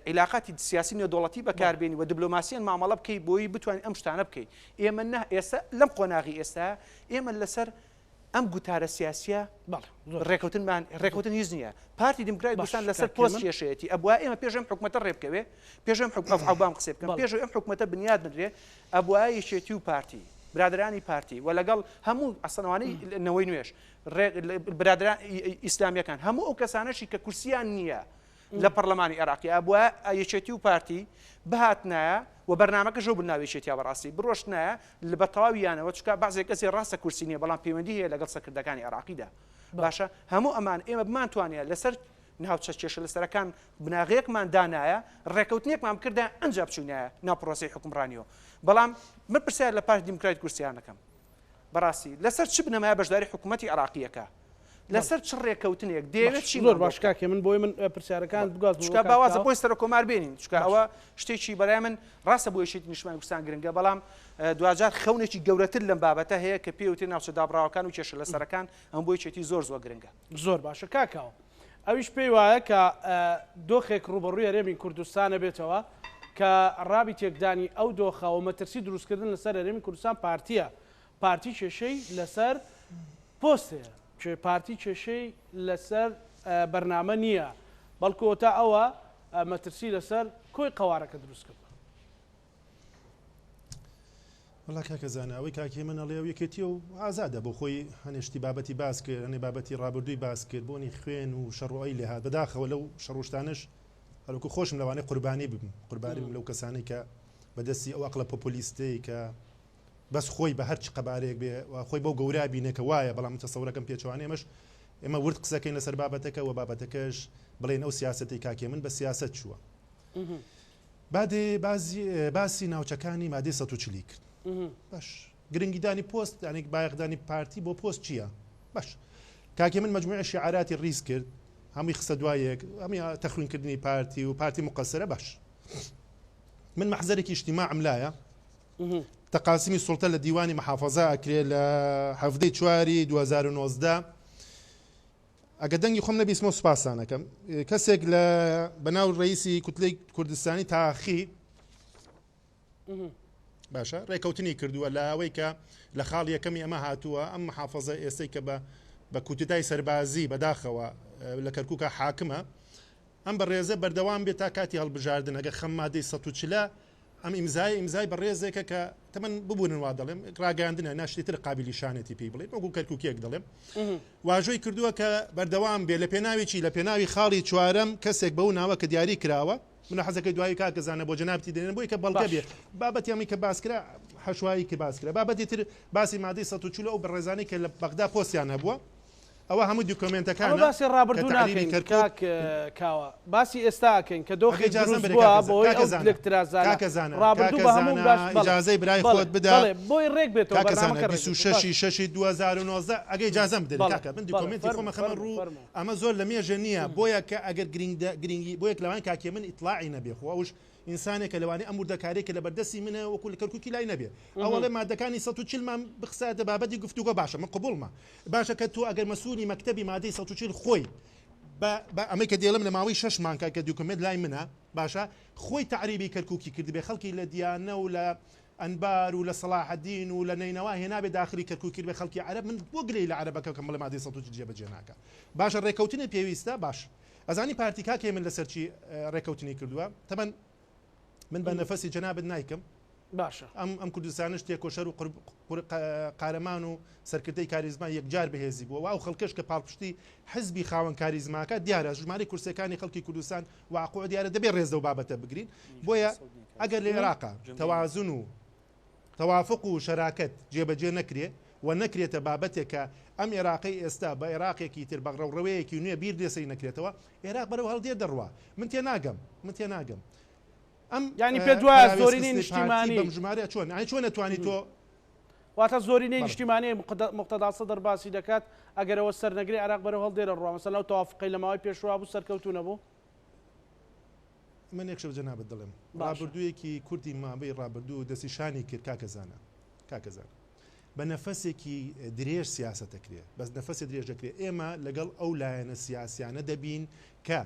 عیلاقاتی سیاسی نێودەوڵەتی بەکاربێنی و دیبلۆماسیان مامەڵە بکەی بۆی بتوانین ئەم شتانە بکەیت ئێمە ئێستا لەم قۆناغی ئێستا ئێمە لەسەر ئەم گوتارە سیاسیە ڕێکەوتن هیچ نییە پارتی دیموکراتی کوردستان لەسەر پۆست کێشەیەتی ئەبووە ئێمە پێشم حکوومەتە ڕێبکەوێ پێشم حکوومەتبام قسە بکەم پێش ئەم حکوومەتە بنیاد بدرێ ئەبووە یەکێتی و پارتی برادرانی پارتی و لەگەڵ هەموو ئەسەنەوانەی نەوەی نوێش برادران ئیسلامیەکان هەموو ئەو کەسانەشی کە کورسیان نییە لە پەرلەمانی عێراقی ئەبووە یەکێتی و پارتی بهاتنایە و بەرنامەکە ژەو بناوێشێتیا بەڕاستی بڕۆشتنایە لە بە تەواویانەوە چکە بەعزێک کەسی ڕاستە کورسی نییە بەڵام پەیوەندی هەیە لەگەڵ سەرکردەکانی عێراقیدا باشە هەموو ئەمان ئێمە بمانتوانێت لەسەر ناوچە کێشە لەسەرەکان بناغەیەکمان دانایە ڕێکەوتنێکمان کردە ئەنجا بچوونایە ناو پرۆسەی حکومڕانیەوە بەڵام من پرسیار لە پارتی دیموکراتی کوردستانەکەم بەڕاستی لەسەر چ بنەمایە بەشداری حکوومەتی عێراقیەکە لەسەر چ ڕێکەوتنێک دەیەوێت چی زۆر باش کاکێ من بۆی من پرسیارەکان بگوازم باوازە بۆی سەر کۆمار بێنین چکە ئەوە شتێکی بەلای من ڕاستە بۆ یەکێتی نیشتیمانی کوردستان گرنگە بەڵام دوجار خەونێکی گەورەتر لەم بابەتە هەیە کە پێوتێ ناوچە دابڕاوەکان و کێشە لەسەرەکان ئەم بۆ یەکێتی زۆر گرنگە زۆر باشە کاکاوە ئەویش پێی وایە کە دۆخێک ڕوبەڕووی هەرێمی کوردستانە بێتەوە کە ڕابی تێکدانی ئەو دۆخەوە مەترسی دروستکردن لەسەر هەرێمی کوردستان پارتیە پارتی کێشەی لەسەر پۆستەیە پارتی کێشەی لەسەر بەرنامە نییە بەڵکو تا ئەوە مەترسی لەسەر کۆی قەوارەکە دروست کرد وڵا کاکەزانە ئەوەی کاکی من ئەڵێ یەکێتی و ئازادە بۆ خۆی هەنێشتی بابەتی باس کرد ئەنێ بابەتی ڕابردووی باس کرد بۆنی خوێن و شەڕۆی لێهات بەداخەوە لەو شەڕۆشتانش هەروکو خۆشم لەوانەیە قوربانی بم لەو کەسانی کە بەدەستی ئەو ئەقلە پۆپۆلیستەی کە بەس خۆی بە هەرچ قەبارێک بێ خۆی بەو گەورە بینێکە وایە بەڵام تەسەورەکەم پێچوانێمەش ئێمە ورد قسەکەین لەسەر بابەتەکە و بابەتەکەش بڵێن ئەو سیاسەتی کاکێ من بە سیاست چووە بادێ باسی ناوچەکانی مادەی 140 کرد باش گرنگیدانی پۆست یانێک بایەخدانی پارتی بۆ پۆست چییە باش کاکێ من مجموعە شیعاراتی ڕیز کرد هەمووی خسە دوایەک هەمی تەخوینکردنی پارتی و پارتی مقەسرە باش من محزەرێکی اجتماعم لایە تەقاسیمی سوڵتە لە دیوانی محافەزە ئەکرێ لە هەفتەی چواری 2019 ئەگە دەنگی خۆم نەبیستمە سوپاسانەکەم کەسێک لە بەناو ڕئیسی کوتلەی کوردستانی تاخی باشە ڕێکەوتنی کردووە لە ئەوەی کە لە خاڵ یەکەمی ئەمە هاتووە ئەم محافەزە ئێستەی کە بە کوتتای سەربازی بەداخەوە لە کەرکووکە حاکمە ئەم بەڕێزە بەردەوام بێت تا کاتی هەڵبژاردن ئەگە خەم مادەی 140 ئەم ئیمزای بەڕێزێکە کە تەمەەن ببوون وا دەڵێم ڕاگەاندنە ناشتیتر قابلی شانێتی پێی بڵێت وەکو کەرکووکێک دەڵێم واژۆی کردووە کە بەردەوام بێ لە پێناویی لە پێناوی خاڵی چوارەم کەسێک بەو ناوە کە دیاری کراوە من حەزەکەی دوایی کاکەزانە بۆ جەنابەتی دێنن بۆی کە بەڵگە بێ بابەتی ئەمی کە باسکرا حەشوایی کە باسکرا بابەتی تر باسی مادەی 140 ئەو بەڕێزانەی کە لە بەغدا پۆستیان هەبووە ئەوە هەموو دوکۆمنتەکانە باسی ڕابردوو ناکەین کاوە باسی ئێستاکەین کە دۆخی دروست بووە بۆی ئیجازەی برای خۆت بدە بۆی ڕێک بێتەوە کاکەزانە 26 2019 ئەگەی ئیجازەم بدەن کاکە من دوکۆمنتی خۆمە خەمە ڕوو ئەمە زۆر لە مێژە نییە بۆیە کە ئەگەر گرنگی بۆیەک لەوان کاکێ من ئیطلاعی نەبێ خۆ ئەوش ئینسانێکە لەوانەیە ئەم وردەکارێکە لە بەردەستی منە وەکو لە کەرکووکی لای نەبێ ئەوڵێ مادەکانی 140 مان بخساتە بابەتی گفتوگە باشە من قبولمە باشە کە تۆ ئەگەر مەسوولی مەکتەبی مادەی 140 خۆی ئەمەی کە دێڵم لە ماوەی 6 مانکە کە دوکمنت لای منە باشە خۆی تعریبی کەرکووکی کرد بێ خەڵکی لە دیانە و لە ئەنبار و لە سەلاح الدین و لە نینەوە هێنابێ داخلی کەرکووکی بێ خەڵکی عەرەب من بۆ گرەی لە عەرەبەکە کەم بڵێ مادەی 140 جێبەجێ ناکە باشە ڕێکەوتنی پێویستە باش ئەزانی پارتی کاکێ من لەسەرچی ڕێکەوتنی کردووە تەمەن من بە نەفەسی جەنابەت نایکەم باشە ئەم کوردستانش تێکۆشەر و قارەمان و سەرکردەی کاریزما یەکجار بەهێزی بووە و خەڵکەش کە پاڵپشتی حزبی خاوەن کاریزماکە دیارە ژمارەی کورسەکانی خەڵکی کوردستان واقع دیارە دەبێت ڕێزە و بابەتە بگرین بۆیە ئەگەر لە عێراقا تەوازن و تەوافق و شەراکەت جێبەجێ نەکرێ و نەکرێتە بابەتێکە ئەم عێراقی ئێستا بە عێراقێکی تر بەڕەوڕەوەیەکی نوێ بیر دێسەی نەکرێتەوە عێراق بەرەو هەڵدێ دەڕوا من تێناگەم ینی پێ دوای زۆرینەی نیشتیمانی بەم ژمارە چۆن نەتوانی تۆ واتە زۆرینەی نیشتیمانی مقتەدا سەدر باسی دەکات ئەگەرەوە سەرنەگری عێراق بەرەو هەڵدێرە ڕوا مەسەلا و تەوافقی لە ماوەی پێشوا بوو سەرکەوتو نەبوو من یەکشە جەنابەت دەڵێم ڕابردوویەکی کوردی مابەی ڕابردوو دەستی شانی کرد کاکەزانە بە نەفەسێکی درێژ سیاسەتەکرێ بەس نەفەسی درێژ دەکرێت ئێمە لەگەڵ ئەو لایەنە سیاسیانە دەبین کە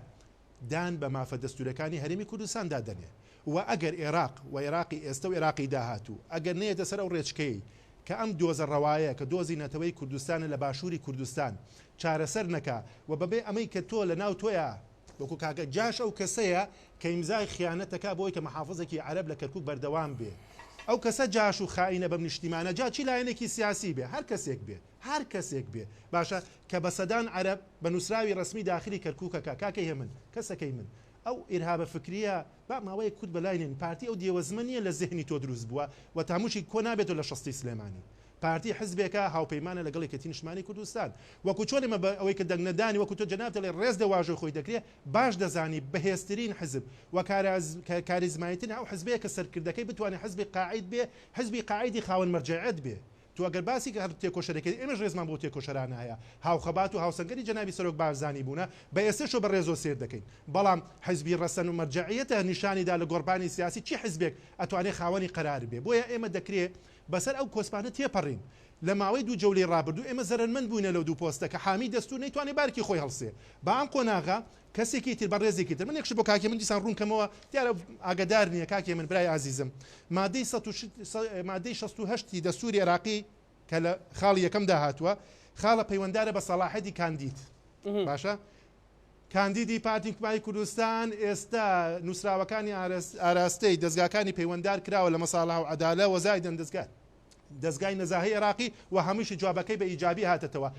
دان بە مافە دەستورەکانی هەرێمی کوردستان دادەنێ و ئەگەر عێراق و عێراقی ئێستا و عێراقی داهاتوو ئەگەر نێتە سەر ئەو ڕێچکەی کە ئەم دۆزە ڕەوایە کە دۆزی نەتەوەی کوردستانە لە باشووری کوردستان چارەسەر نەکا و بەبێ ئەمەی کە تۆ لە ناو تۆیە وەکو کاگە جاش ئەو کەسەیە کە ئیمزای خیانەتەکە بۆی کە محافظێکی عەرەب لە کەرکووک بەردەوام بێ ئەو کەسە جاش و خائینە بەم نیشتیمانە جا چی لایەنێکی سیاسی بێ هەر کەسێک بێ باشە کە بە سەدان عەرەب بە نووسراوی ڕسمی داخلی کەرکووکەکە کاکەی من کەسەکەی من ئەو ئیرهابە فکریە با ماوەیە کورد بەلاینێن پارتی ئەو دیێوەزمەنیە لە ذهنی تۆ دروست بووە و تاموشی کۆ نابێتەوە لە شەستی سلێمانی پارتی حزبێکە هاوپەیمانە لەگەڵ یەکێتی نیشتیمانی کوردستان وەکو چۆنێمە بە ئەوەی کە دەنگنەدانی وەکو تۆ جەنابتە لێ ڕێز دەواژۆی خۆی دەکرێت باش دەزانی بەهێزترین حزب و کاریزمایەتن ئەو حزبەیە کە سەرکردەکەی بتوانێت حزبی قاعید بێ حزبی قاعیدی خاوەن مەرجعیت بێ تو ئەگەر باسی کە هەر تێکۆشەرەکەی ئێمەش ڕێزمان بۆ تێکۆشەران هەیە هاوخەبات و هاوسەنگەری جەنابی سەرۆک بارزانی بوونە بە ئێستاشۆ بە ڕێزۆ سێر دەکەین بەڵام حزبی ڕەسەن و مەرجعیەتە نیشانیدا لە گۆڕپانی سیاسی چی حزبێک ئەتوانێت خاوەنی قەرار بێ بۆیە ئێمە دەکرێت بەسەر ئەو کۆسپانە تێپەڕین لە ماوەی دوو جەولەی ڕابردوو ئێمە زەرمەند بووینە لەو دوو پۆستە کە حامی دەستور نەیتوانێت بارکی خۆی هەڵسێ بە ئەم قۆناغا کەسێکی تر بە ڕێزێکی تر من یەکش بۆ کاکێ من دیسان ڕوونکەمەوە دیارە ئاگدار نییە کاکێ من برای عزیزم مادەی 68 دەستوری عێراقی کە لە خاڵی یەکەم داهاتووە خاڵە پەیوەنددارە بە سەلاحەتی کاندید باشە کاندیدی پارتی حکومەتی کوردستان ئێستا نووسراوەکانی ئاراستەی دەستگاکانی پەیوەنددار کراوە لە مەساڵە و عەدالە وەزایدن دەستگای نەزاهەی عێراقی و هەمووشی جوابەکەی بە ئیجابی هاتەتەوە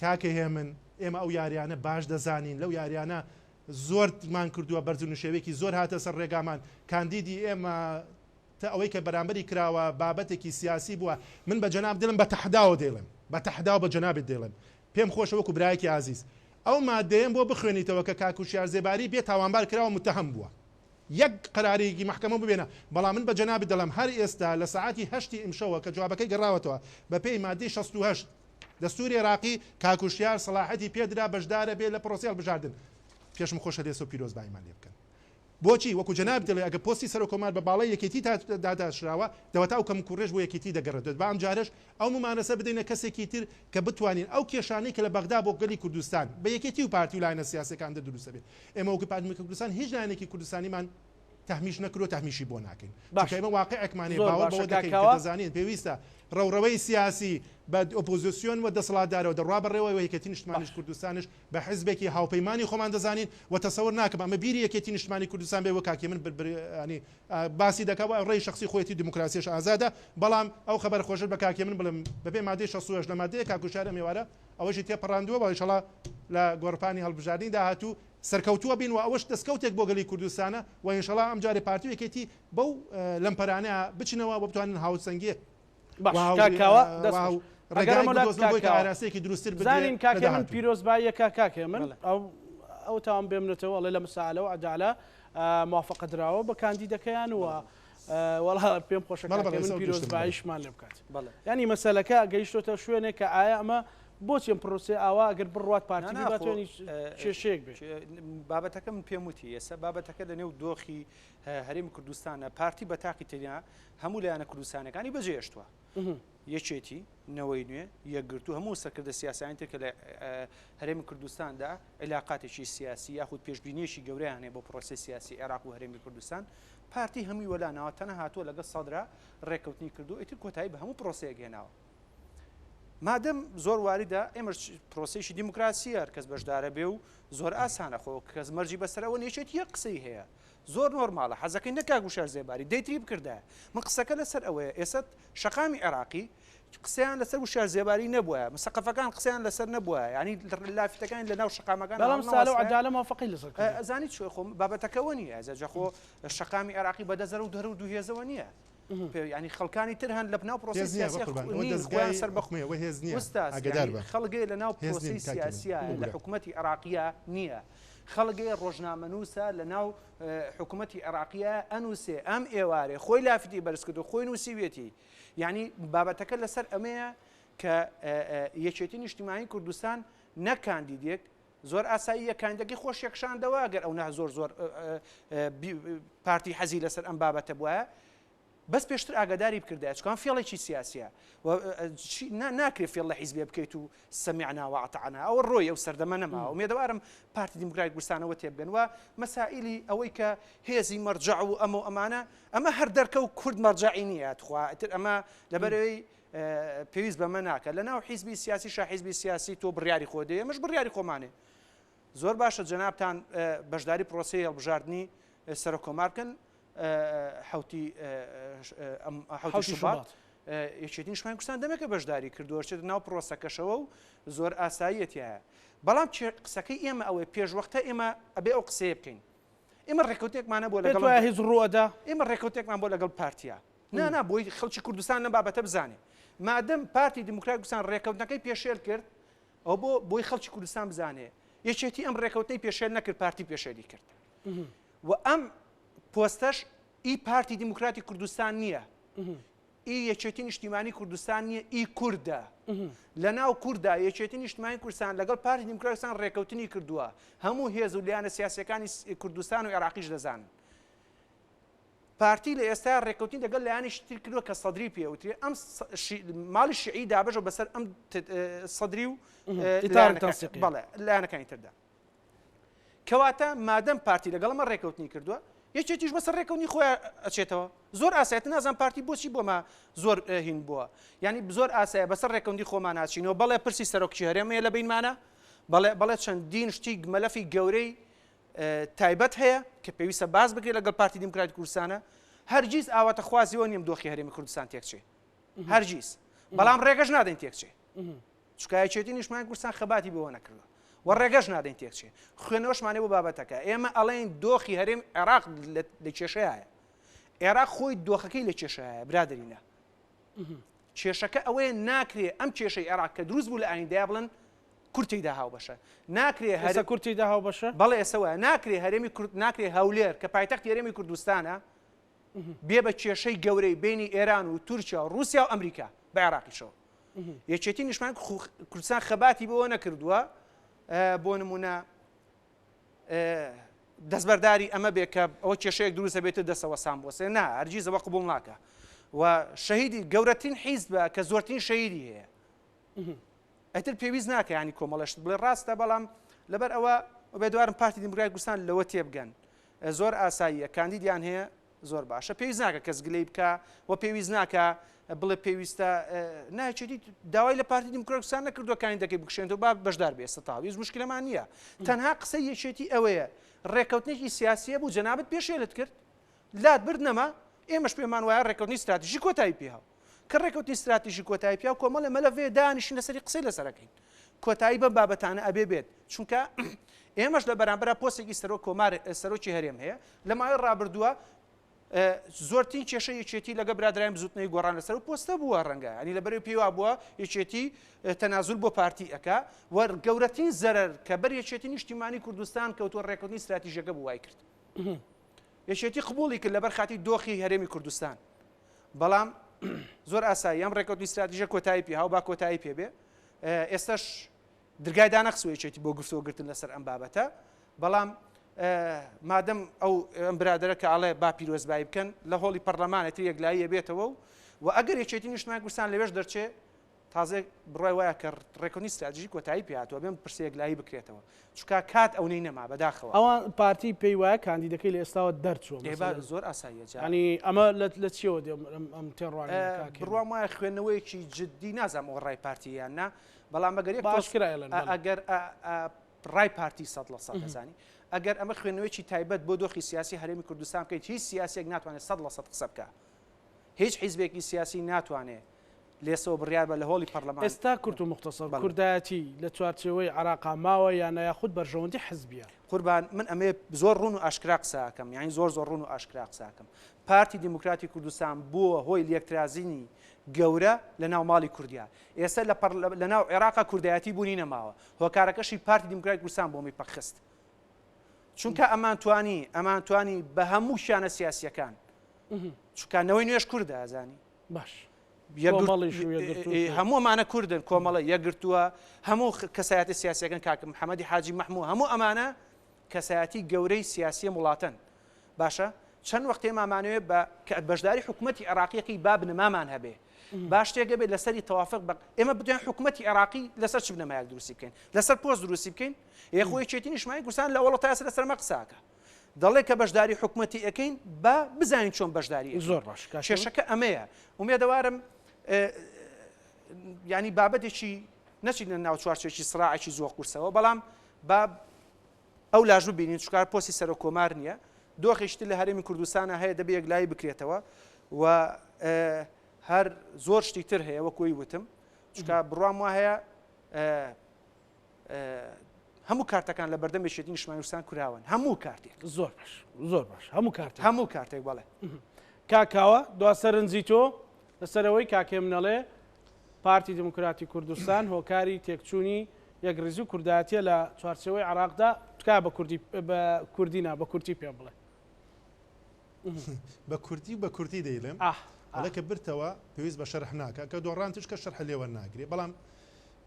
کاکە هێ من ئێمە ئەو یاریانە باش دەزانین لەو یاریانە زۆرمان کردووە بەرز و نشێوێکی زۆر هاتە سەر ڕێگامان کاندیدی ئێمە تا ئەوەی کە بەرامبەری کراوە بابەتێکی سیاسی بووە من بە جەناب دڵم بە تەحداوە دێڵم بە تەحدا بە جەنابێت دێڵم پێم خۆشە وەکو برایەکی عزیز ئەو مادەیەم بۆ بخوێنیتەوە کە کاکوشیار زێباری بێ تاوانبار کراوە متهم بووە یەک قەرارێکی محکەمە ببێنە بەڵام من بە جەنابی دەڵم هەر ئێستا لە ساعاتی هەشتی ئیمشەوە کە جوابەکەی گەڕاوەتەوە بە پێی مادەی 68 دەستوری عێراقی کاکوشیار سەلاحەتی پێدرا بەشدارە بێ لە پرۆسی هەڵبژاردن پێشم خۆشە لێسە و پیرۆزبایمان لێ بکەن بۆچی وەکو جەناب دڵێ ئەگە پۆستی سەرۆکۆمار بە باڵای یەکێتی داداشراوە دەوەتا ئەو کەم کوڕێژ بۆ یەکێتی دەگەڕێت بە ئەم جارش ئەو ممانەسە بدەینە کەسێکی تر کە بتوانین ئەو کێشانەی کە لە بەغدا بۆ گەلی کوردستان بە یەکێتی و پارتی و لایەنە سیاسەکان دەدروستە بێت ئێمە وەکو پارتی کوردستان هیچ لایەنێکی کوردستانیمان تەحمیش نەکرۆ تەحمیشی بۆ ناکەین ئێمە واقعێکمانێ باوەڕ بەوە دەکەین کە دەزانین پێویستە ڕەوڕەوەی سیاسی بە ئۆپۆزیسیۆن و دەسەڵاتدارەوە دەڕوا بەڕێوەوە یەکێتی نیشتمانیش کوردستانش بە حیزبێکی هاوپەیمانی خۆمان دەزانین و تەسەوەر ناکەم ئەمە بیری یەکێتی نیشتمانی کوردستان بێ وە کاکێ من ینی باسی دەکەوە ڕێی شخصی خۆیەتی دیموکراسیش ئازادە بەڵام ئەو خەبەر خۆشت بە کاکێ من بڵم بەبێ مادەی 66 لە مادەیە کاکوشارە میوارە ئەوەشی تێپەڕاندووە بە ئینشەڵا لە گۆڕپانی هەڵبژاردننی داهاتوو سەرکەوتووە بین و ئەوەش دەستکەوتێک بۆ گەلی کوردستانە و ئینشەڵا ئەم جارێ پارتی یەکێتی بەو لەمپەرانەیە بچنەوە بۆ بتوانن هاوسەنگێ ڕێگەرەمەسێکی دروستتر بزانین کاکە من پیرۆزباییە کاکێ من ئەو تاوان بێمنێتەوە ئەڵێ لە مساالە و عەدالە موافقە دراوە بە کاندیدەکەیان و وەڵا پێم خۆشە من پیرۆزباییشمان لێ بکات ینی مەسەلەکە گەیشتۆتە شوێنێک کە ئایا ئەمە بۆچی پرۆسی ئاوا ئەگەر بڕوات پارتی باتوانانی کێشەیەک بێت بابەتەکە من پێم وتی ئێستا بابەتەکە لە نێو دۆخی هەرێمی کوردستانە پارتی بە تاقی تەنیا هەموو لایەنە کوردستانەکانی بەجێهێشتووە یەکێتی نەوەی نوێ یەکگرتو هەموو سەرکردە سیاسیان تر کە لە هەرێمی کوردستاندا علاقاتێکی سیاسی یاخود پێشبینیەشی گەورەیان هەیە بۆ پرۆسی سیاسی عێراق و هەرێمی کوردستان پارتی هەمووی وەلانەوە تەنە هاتووە لەگەڵ سەدرا ڕێکەوتنی کردو ئیتر کۆتایی بە هەموو پرۆسەیەک هێناوە مادەم زۆر واریدا ئێمە پرۆسێکی دیموکراسیە کەس بەشدارە بێ و زۆر ئاسانە خۆ کەس مەرجی بەسەرەوە نێچێت یەک قسەی هەیە زۆر نۆرماڵە حەزەکەی نەکاگوشار زێباری دەیتری بکردە من قسەکە لەسەر ئەوەیە ئێستا شەقامی عێراقی قسەیان لەسەر وشار زێباری نەبووە مسەقفەکان قسەیان لەسەر نەبووە ینی لافیتەکان لە ناو شەقامەکان بەڵام ساڵە و عەدالە موافقەی لەسەر زانیت چۆ خۆم بابەتەکەەوە نییە ئەزەجە خۆ شەقامی عێراقی بەدەزەر و دەر و دووهێزەوە نییە ینی خەڵکانی تر هەن لە بناو پرۆسی سیاسی خۆیان سەر بەخمێ هێز نییە خەڵگەی لە ناو پرۆسی سیاسیە لە حکوومەتی عێراقیە نییە خەڵگەی ڕۆژنامەنووسە لە ناو حکوومەتی عێراقیە ئەنووسێ ئەم ئێوارێ خۆی لافتی بەرز کرد و خۆی نووسیوێتی یعنی بابەتەکە لەسەر ئەمەیە کە یەکێتی نیشتیمانی کوردستان نەکاندیدێک زۆر ئاسایی یەکاندەکەی خۆش یەکشاندەوە ئەگەر ئەو زۆر زۆر پارتی حەزی لەسەر ئەم بابەتە بووە بەس پێشتر ئاگاداری بکردای چکان فێڵێکی سیاسیە ناکرێت فێڵ لە حیزبێ بکەیت و سەمیعنا وەعتەعنا ئەوە ڕۆی ئەو سەردەمە نەما و مێدەوارم پارتی دیموکراتی کوردستانەوە تێبگەن و مەسائلی ئەوەی کە هێزی مەرجع و ئەمە ئەمە هەر دەرکە و کورد مەرجعی نییە تر ئەمە لەبەرەوەی پێویست بەمە ناکە لە ناو حیزبی سیاسی حیزبی سیاسی تۆ بڕیاری خۆ دێ ئەمەش بڕیاری خۆمانێ زۆر باشە جەنابتان بەشداری پرۆسەی هەڵبژاردننی سەرۆکۆمارکن حوتی شوبات یەکێتی نیشتیمانی کوردستان دەمێکە بەشداری کردووەچێت ناو پرۆسەکەشەوە و زۆر ئاساییەتیایە بەڵام قسەکەی ئێمە ئەوەی پێشوەختە ئێمە ئەبێ ئەو قسەیە بکەین ئێمە ڕێکەوتێکمانە بۆ لەگەڵ هیچ ڕووەدا ئێمە ڕێکەوتێکمان بۆ لەگەڵ پارتیا نا بۆی خەڵکی کوردستان لەم بابەتە بزانێ مادەم پارتی دیموکراتی کوردستان ڕێکەوتنەکەی پێشێل کرد ئەو بۆی خەڵکی کوردستان بزانێ یەکێتی ئەم ڕێکەوتنەی پێشێل نەکرد پارتی پێشێلی کرد و ئەم پۆستەش ئی پارتی دیموکراتی کوردستان نییە ئی یەکێتی نیشتیمانی کوردستان نییە ئی کووردە لە ناو کووردا یەکێتی نیشتیمانی کوردستان لەگەڵ پارتی دیموکراتی کوردستان ڕێکەوتنی کردووە هەموو هێز و لیانە سیاسیەکانی کوردستان و عێراقیش دەزانن پارتی لە ئێستا ڕێکەوتنی لەگەڵ لایەنیش تر کردووە کە سەدری پێوتری ئەم ماڵی شیعی دابەژە بەسەر ئەم سەدری و بەڵێ لایەنەکانی تردا کەواتە مادەم پارتی لەگەڵ ئەمە ڕێکەوتنی کردووە یەکێتیش بەسەر ڕێکەوتنی خۆیان ئەچێتەوە زۆر ئاسایەت نازان پارتی بۆچی بۆمە زۆر هین بووە ینی زۆر ئاسایە بەسەر ڕێکەوتنی خۆمان ناچینەوە بەڵێ پرسی سەرۆکی هەرێمەیە لە بینمانە بەڵێ چەندین شتی مەلەفی گەورەی تایبەت هەیە کە پێویستە باز بکرێت لەگەڵ پارتی دیموکراتی کوردستانە هەرگیز ئاواتە خوازیەوە نیم دۆخی هەرێمی کوردستان تێکچێ هەرگیز بەڵام ڕێگەش نادەین تێکچێ چکە یەکێتی نیشتیمانی کوردستان خەباتی بەوە نەکردووە و ڕێگەش نادەین تێکچێ خوێنەوەشمانێ بۆ بابەتەکە ئێمە ئەڵێن دۆخی هەرێم عێراق لە کێشەیە عێراق خۆی دۆخەکەی لە کێشەیە برادرینە کێشەکە ئەوەیە ناکرێ ئەم کێشەی عێراق کە دروست بوو لە ئایندەیە بڵن کورتیدا هاوبەشە ناکرێ هەر کورتیدا هاوبەشە بەڵێ ئێسەوە ناکرێ هەرێمی کورد ناکرێ هەولێر کە پایتەختی هەرێمی کوردستانە بێ بە کێشەی گەورەی بینی ئێران و تورکیا و رووسیا و ئەمریکا بە عێراقیشەوە یەکێتی نیشمان کوردستان خەباتی بەوە نەکردووە بۆ نمونە دەستبەرداری ئەمە بێ کە ئەوە کێشەیەک دروستە بێتە دەسەوە سام بۆسێ نا هەرگیزەوە قبول ناکە و شەهیدی گەورەترین حیزب بە کە زۆرترین شەهیدی هەیە ئەتر پێویست ناکە ینی کۆمەڵەشت بڵێ ڕاستە بەڵام لەبەر ئەوە بێدوارم پارتی دیموکراتی کوردستان لەوە تێبگەن زۆر ئاساییە کاندیدیان هەیە زۆر باشە پێویست ناکە کەس گلەی بکە و پێویست ناکە بڵێ پێویستە ناچێتی داوای لە پارتی دیموکراتی کوردستان نەکردووە کاندیدەکەی بکشێنەوە با بەشدار بێ سەتاوی هیچ مشکلەمان نییە تەنها قسەی یەکێتی ئەوەیە ڕێکەوتنێکی سیاسیە بوو جەنابەت پێشێلت کرد لات بردنەما ئێمەش پێمان وایە ڕێکەوتنی استراتیژی کۆتایی پێهاو کە ڕێکەوتنی استراتیژی کۆتایی پیا و کۆمەڵە مەلەڤێ دانیشین لەسەری قسەی لەسەرەکەین کۆتایی بەم بابەتانە ئەبێ بێت چونکە ئێمەش لە بەرامبەر پۆستێکی سەرۆکی هەرێم هەیە لە ماوەی ڕابردووە زۆرترین کێشە یەکێتی لەگە برادرایان بزوتنەی گۆڕان لەسەر و پۆستە بووە ڕەنگە ینی لەبەرەوەی پێوا بووە یەکێتی تەنازول بۆ پارتی ئەکا و گەورەترین زەرەر کە بەر یەکێتی نیشتیمانی کوردستان کەوتووە ڕێکەوتنی استراتیژیەکە بوو وای کرد یەکێتی قبوڵی کرد لەبەر خاتی دۆخی هەرێمی کوردستان بەڵام زۆر ئاسایی ئەم ڕێکەوتنی استراتیژیە کۆتایی پێ هاو با کۆتایی پێبێ ئێستاش دەرگای دانەخسوە یەکێتی بۆ گفتوگرتن لەسەر ئەم بابەتە بەڵام مادەم ئەو ئەم برادرە کە ئاڵێ با پیرۆزبایی بکەن لە هۆڵی پەرلەمانێتی یەکلاییە بێتەوە و ئەگەر یەکێتی نیشتیمانی کوردستان لەوێش دەرچێ تازە بڕای وایە کە ڕێکەوتنی استراتیژی کۆتایی پێهاتووە بێم پرسە یەکلایی بکرێتەوە چونکە کات ئەوەی نەما بەداخەوە ئەوان پارتی پێی وایە کاندیدەکەی لە ئێستاوە دەرچووە زۆر ئاساییە ینی ئەمە لە چیەوە ئەم تێڕوان بڕوام وایە خوێندنەوەیەکی جددی نازانم ئەوە ڕای پارتییان نا بەڵام ئەگەر ئەگەر ڕای پارتی 100% دەزانی ئەگەر ئەمە خوێنەوەیکی تایبەت بۆ دۆخی سیاسی هەرێمی کوردستان بکەیت هیچ سیاسێک ناتوانێت 100% قسە بکە هیچ حیزبێکی سیاسی ناتوانێت لێسەوە بڕیار بە لە هۆڵی پەرلەمان ئێستا کورد و مختصر کوردایەتی لە چوارچێوەی عێراقا ماوە یان یاخود بەرژەوەندی حزبیە قوربان من ئەمێ زۆر ڕوون و ئاشکرا قساکەم یانی زۆر ڕوون و ئاشکرا قساکەم پارتی دیموکراتی کوردستان بووە هۆی لەکترازینی گەورە لە ناو ماڵی کوردیا ئێستا لە ناو عێراقا کوردایەتی بوونی نەماوە هۆکارەکەشی پارتی دیموکراتی کوردستان بۆ میپەخست چونکە ئەمان توانی بە هەموو شانە سیاسیەکان چونکانەوەی نوێش کووردە ئازانی باش هەموو ئەمانە کوردن کۆمەڵە یەکگرتووە هەموو کەسایەتی سیاسیەکان کاکە محەممەدی حاجی مەحموو هەموو ئەمانە کەسایەتی گەورەی سیاسی وڵاتن باشە چەند وەختێ مامانوێت بە بەشداری حکوومەتی عێراقیەکەی با بنەمامان هەبێ باش تێگە بێت لەسەری تەوافق بە ئێمە بدوێن حکوومەتی عێراقی لەسەر چ بنەمایەک دروستی بکەین لەسەر پۆست دروستی بکەین یەخۆی چێتی نیشتیمانی کوردستان لە وڵات تاسە لەسەر مە قساکە دەڵێ کە بەشداری حکوومەتی ئەەکەین بە بزانین چۆن بەشداری زۆر باش کێشەکە ئەمەیە ومێدەوارم ینی بابەتێکی نەچین لە ناو چوارچێکی سڕاعێکی زۆر قورسەوە بەڵام با ئەو لاژ ببینین چکار پۆستی سەر و کۆمار نییە دۆخیشت لە هەرێمی کوردستانە هەیە دەبێ یەکلایی بکرێتەوە و هەر زۆر شتی تر هەیە وەکوی وتم چکە بڕوام وا هەیە هەموو کارتەکان لە بەردەم بێشێتی نیشتیمانی کوردستان کوراون هەموو کارتێک زۆر باش هەموو کارتێک بەڵێ کاکاوە دواسەرنجی تۆ لەسەرەوەی کاکێ منەڵێ پارتی دیموکراتی کوردستان هۆکاری تێکچوونی یەکڕێزی و کوردایەتیە لە چوارچێوەی عێراقدا تکا بە کوردینا بە کورتی پێ بڵێ بە کوردی دەیڵێم ئەڵێ کە برتەوە پێویست بە شەرح ناکە کە دۆڕان تشکە شەرح لێوە ناگرێ بەڵام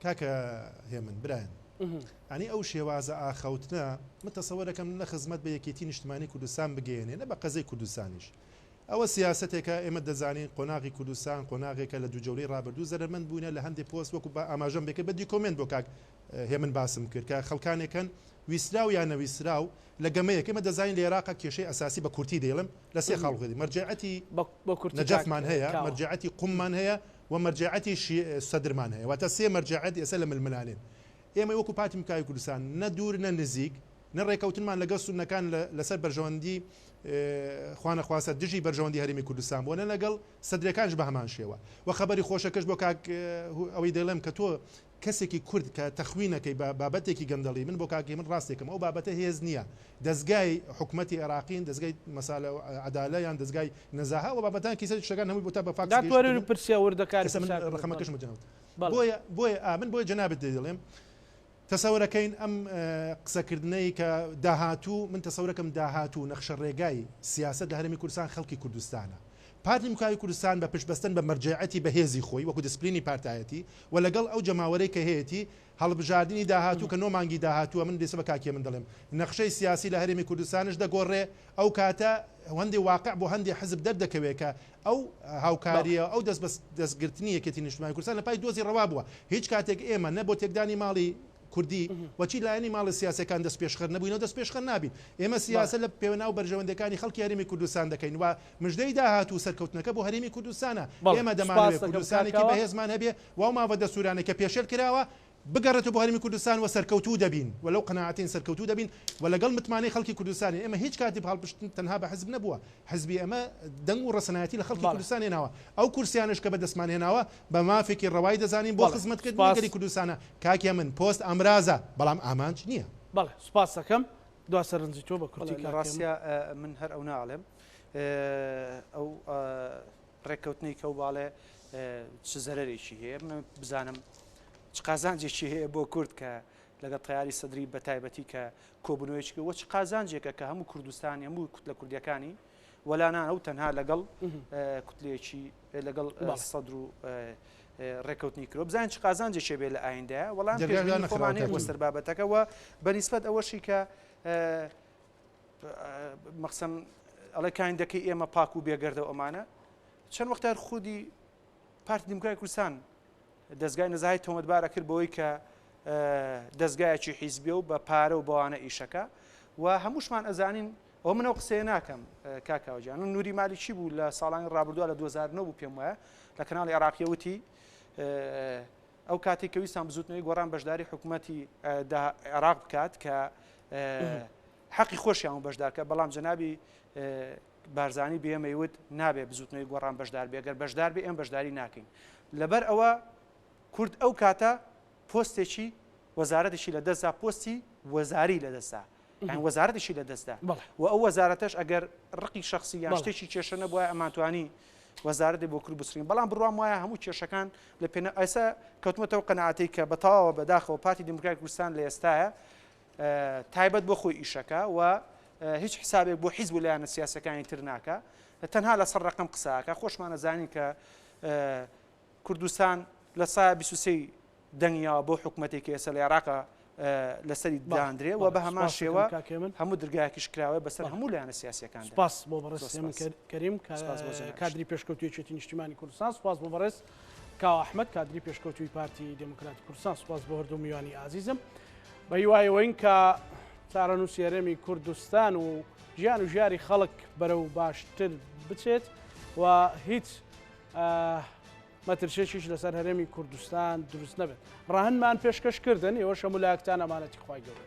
کاکە هێمن برایەن ئەنی ئەو شێوازە ئاخەوتنە متەسەوە دەکەم نە خزمەت بە یەکێتی نیشتیمانی کوردستان بگەێنێ نە بە قەزەی کوردستانیش ئەوە سیاستێکە ئێمە دەزانین قۆناغی کوردستان قۆناغێکە لە دووجەوری ڕابردوو زەرمەند بوونە لە هەندێک پۆست وەکو بە ئاماژەم بێکە بە دیکۆمنت بۆ کاک هێمن باسم کرد کە خەڵکانێکن ویسراو یان نەویسراو لە گەمەیەک ئێمە دەزانین لە عێراقا کێشەی ئەساسی بە کورتی دەیڵم لە سێ خەڵکی مەرجعەتی نەجەفمان هەیە مەرجعەتی قوممان هەیە و مەرجعەتی سەدرمان هەیە واتە سێ مەرجعەت ئێستا لە ململانێن ئێمە وەکو پارتی دیموکراتی کوردستان نە دوور نە نزیک نە ڕێکەوتنمان لەگەڵ سونەکان لەسەر بەرژەوەندی خوانەخواسە دژی بەرژەوەندی هەرێمی کوردستان بۆ نە لەگەڵ سەدرەکانش بە هەمان شێوە و خەبەری خۆشەکەش بۆ کاک ئەوەی دەڵێم کە تۆ کەسێکی کورد کە تەخوینەکەی بابەتێکی گەندەڵی من بۆ کاکی من ڕاستێکم ئەو بابەتە هێز نییە دەستگای حکوومەتی عێراقین دەستگای مەسالە عەدالەیان دەستگای نەزاها و بابەتان کیسە شتەکان هەمووی بۆ تا بە فاکس داتوانین پرسیە وردەکاری ڕقەمەکەشم جەنابەت بۆیە من بۆیە جەنابەت دەڵێم تەسەورەکەین ئەم قسەکردنەی کە داهاتوو من تەسەورەکەم داهاتوو نەخشە ڕێگای سیاسەت لە هەرێمی کوردستان خەڵکی کوردستانە پارتی دیموکراتی کوردستان بە پشتبەستن بە مەرجعەتی بەهێزی خۆی وەکو دسپلینی پارتایەتی و لەگەڵ ئەو جەماوەرەی کە هەیەی هەڵبژاردننی داهاتوو کە نۆمانگی داهاتووە من دێسە بە کاکی من دەڵێم نەخشەی سیاسی لە هەرێمی کوردستانش دەگۆڕێ ئەو کاتە هەندی واقع بۆ هەندی حزب دەردەکەوێت کە ئەو هاوکاریە ئەو دەستگرتنی یەکێتی نیشتیمانی کوردستان لە پای دۆزی ڕەوا بووە هیچ کاتێک ئێمە نە بۆ تێکدانی ماڵی کوردی وەچی لایەنی ماڵە سیاسەکان دەست پێشخەر نەبووینەوە دەست پێشخەر نابین ئێمە سیاسە لە پێوەناو بەرژەوەندەکانی خەڵکی هەرێمی کوردستان دەکەین و مژدەی داهاتوو سەرکەوتنەکە بۆ هەرێمی کوردستانە ئێمە دەمانوێت کوردستانێکی بەهێزمان هەبێ و ماوە دەسوورانێکە پێشێل کراوە بگەڕێتەوە بۆ هەرێمی کوردستان و سەرکەوتوو دەبین وەلەو قەناعەتین سەرکەوتوو دەبین و لەگەڵ متمانەی خەڵکی کوردستانی ئێمە هیچ کاتی هەڵپشتن تەنها بە حزب نەبووە حزبی ئەمە دەنگ و ڕەسەنایەتی لە خەڵکی کوردستان هێناوە ئەو کورسیانش کە بەدەستمان هێناوە بە مافێکی ڕەوای دەزانین بۆ خزمەتکردنی گەری کوردستانە کاکێ من پۆست ئەمرازە بەڵام ئامانج نییە بەڵێ سوپاس دەکەم دوا سەرنجی تۆ بە کورتی ڕاستە من هەر ئەو ناڵێم ئەو ڕێککەوتنی کە و باڵێ چ زەرێکی هەیە من بزانم چ قازانجێکی هەیە بۆ کورد کە لەگەڵ تیاری سەدری بە تایبەتی کە کۆبنەوەیکی وە چ قازانجێکە کە هەموو کوردستانی هەموو کوتلە کوردیەکانی وەلانان ئەو تەنها لەگەڵ کوتلێکی لەگەڵ سەدر و ڕێککەوتنی کرۆ بزانین چ قازانجێکی بێ لە ئایندەیە وەڵام خۆمانەیە وەستەر بابەتەکەەوە بەنیسبەت ئەوەشی کە مەقسەم ئەڵێ کایندەکەی ئێمە پاک و بێگەردە ئەمانە چەند وەختار خودی پارتی دیموکراتی کوردستان دەستگای نەزاهی تۆمەتبارە کرد بەوەی کە دەستگایەکی حیزبێ و بە پارە و بەوانە ئیشەکە و هەمووشمان ئەزانین ئەو منەوە قسەیە ناکەم کاکاوەجیان نوری مالی چی بوو لە ساڵانی ڕابردووە لە 2009 بوو پێم وایە لە کەناڵی عێراقیەوتی ئەو کاتێک کە ویستان بزوتنەوەی گۆڕان بەشداری حکوومەتی عێراق بکات کە حەقی خۆشیان بەشدارکە بەڵام جەنابی بارزانی بێمەیوت نابێ بزوتنەوەی گۆڕان بەشدار بێگەر بەشدار بێ ئێم بەشداری ناکەین لەبەر ئەوە کورد ئەو کاتە پۆستێکی وەزارەتێکی لە دەستدا پۆستی وەزاری لە دەستدا یان وەزارەتێکی لە دەستدا و ئەو وەزارەتەش ئەگەر ڕقی شخصی یان شتێکی کێشە نەبووە ئەمانتوانی وەزارەتی بۆ کورد بسرین بەڵام بڕوام وایە هەموو کێشەکان لە پێنە ئەسا کەوتمەتەوە قەناعەتی کە بەتەواوە بەداخەوە پارتی دیموکراتی کوردستان لە ئێستایە تایبەت بۆ خۆی ئیشەکە و هیچ حسابێک بۆ حیزب و لایەنە سیاسەکانی تر ناکە تەنها لەسەر ڕقم قساکە خۆشمانە زانین کە کوردستان لە سایە 23 دەنگیاوە بۆ حکوومەتێکی ئێستا لە عێراقە لەسەری داندرێ و بە هەمان شێوە هەموو دەرگایەکیش کراوە بەسەر هەموو لایەنە سیاسیەکان سپاس بۆ بەڕێز من کەریم کادری پێشکەوتویەتی نیشتیمانی کوردستان سپاس بۆ بەڕێز کاو ئەحمەد کادری پێشکەوتوی پارتی دموکراتی کوردستان سپاس بۆ هەردوو میوانی عزیزم بە هیوایەوەین کە چارەنووسی هەرێمی کوردستان و ژیان و ژیاری خەڵک بەرەو باشتر بچێت و هیچ مەترسێکیش لەسەر هەرێمی کوردستان دروست نەبێت ڕاهەنمان پێشکەشکردن ئێوە شەمولایەکتان ئەمانەتی خوای گەورە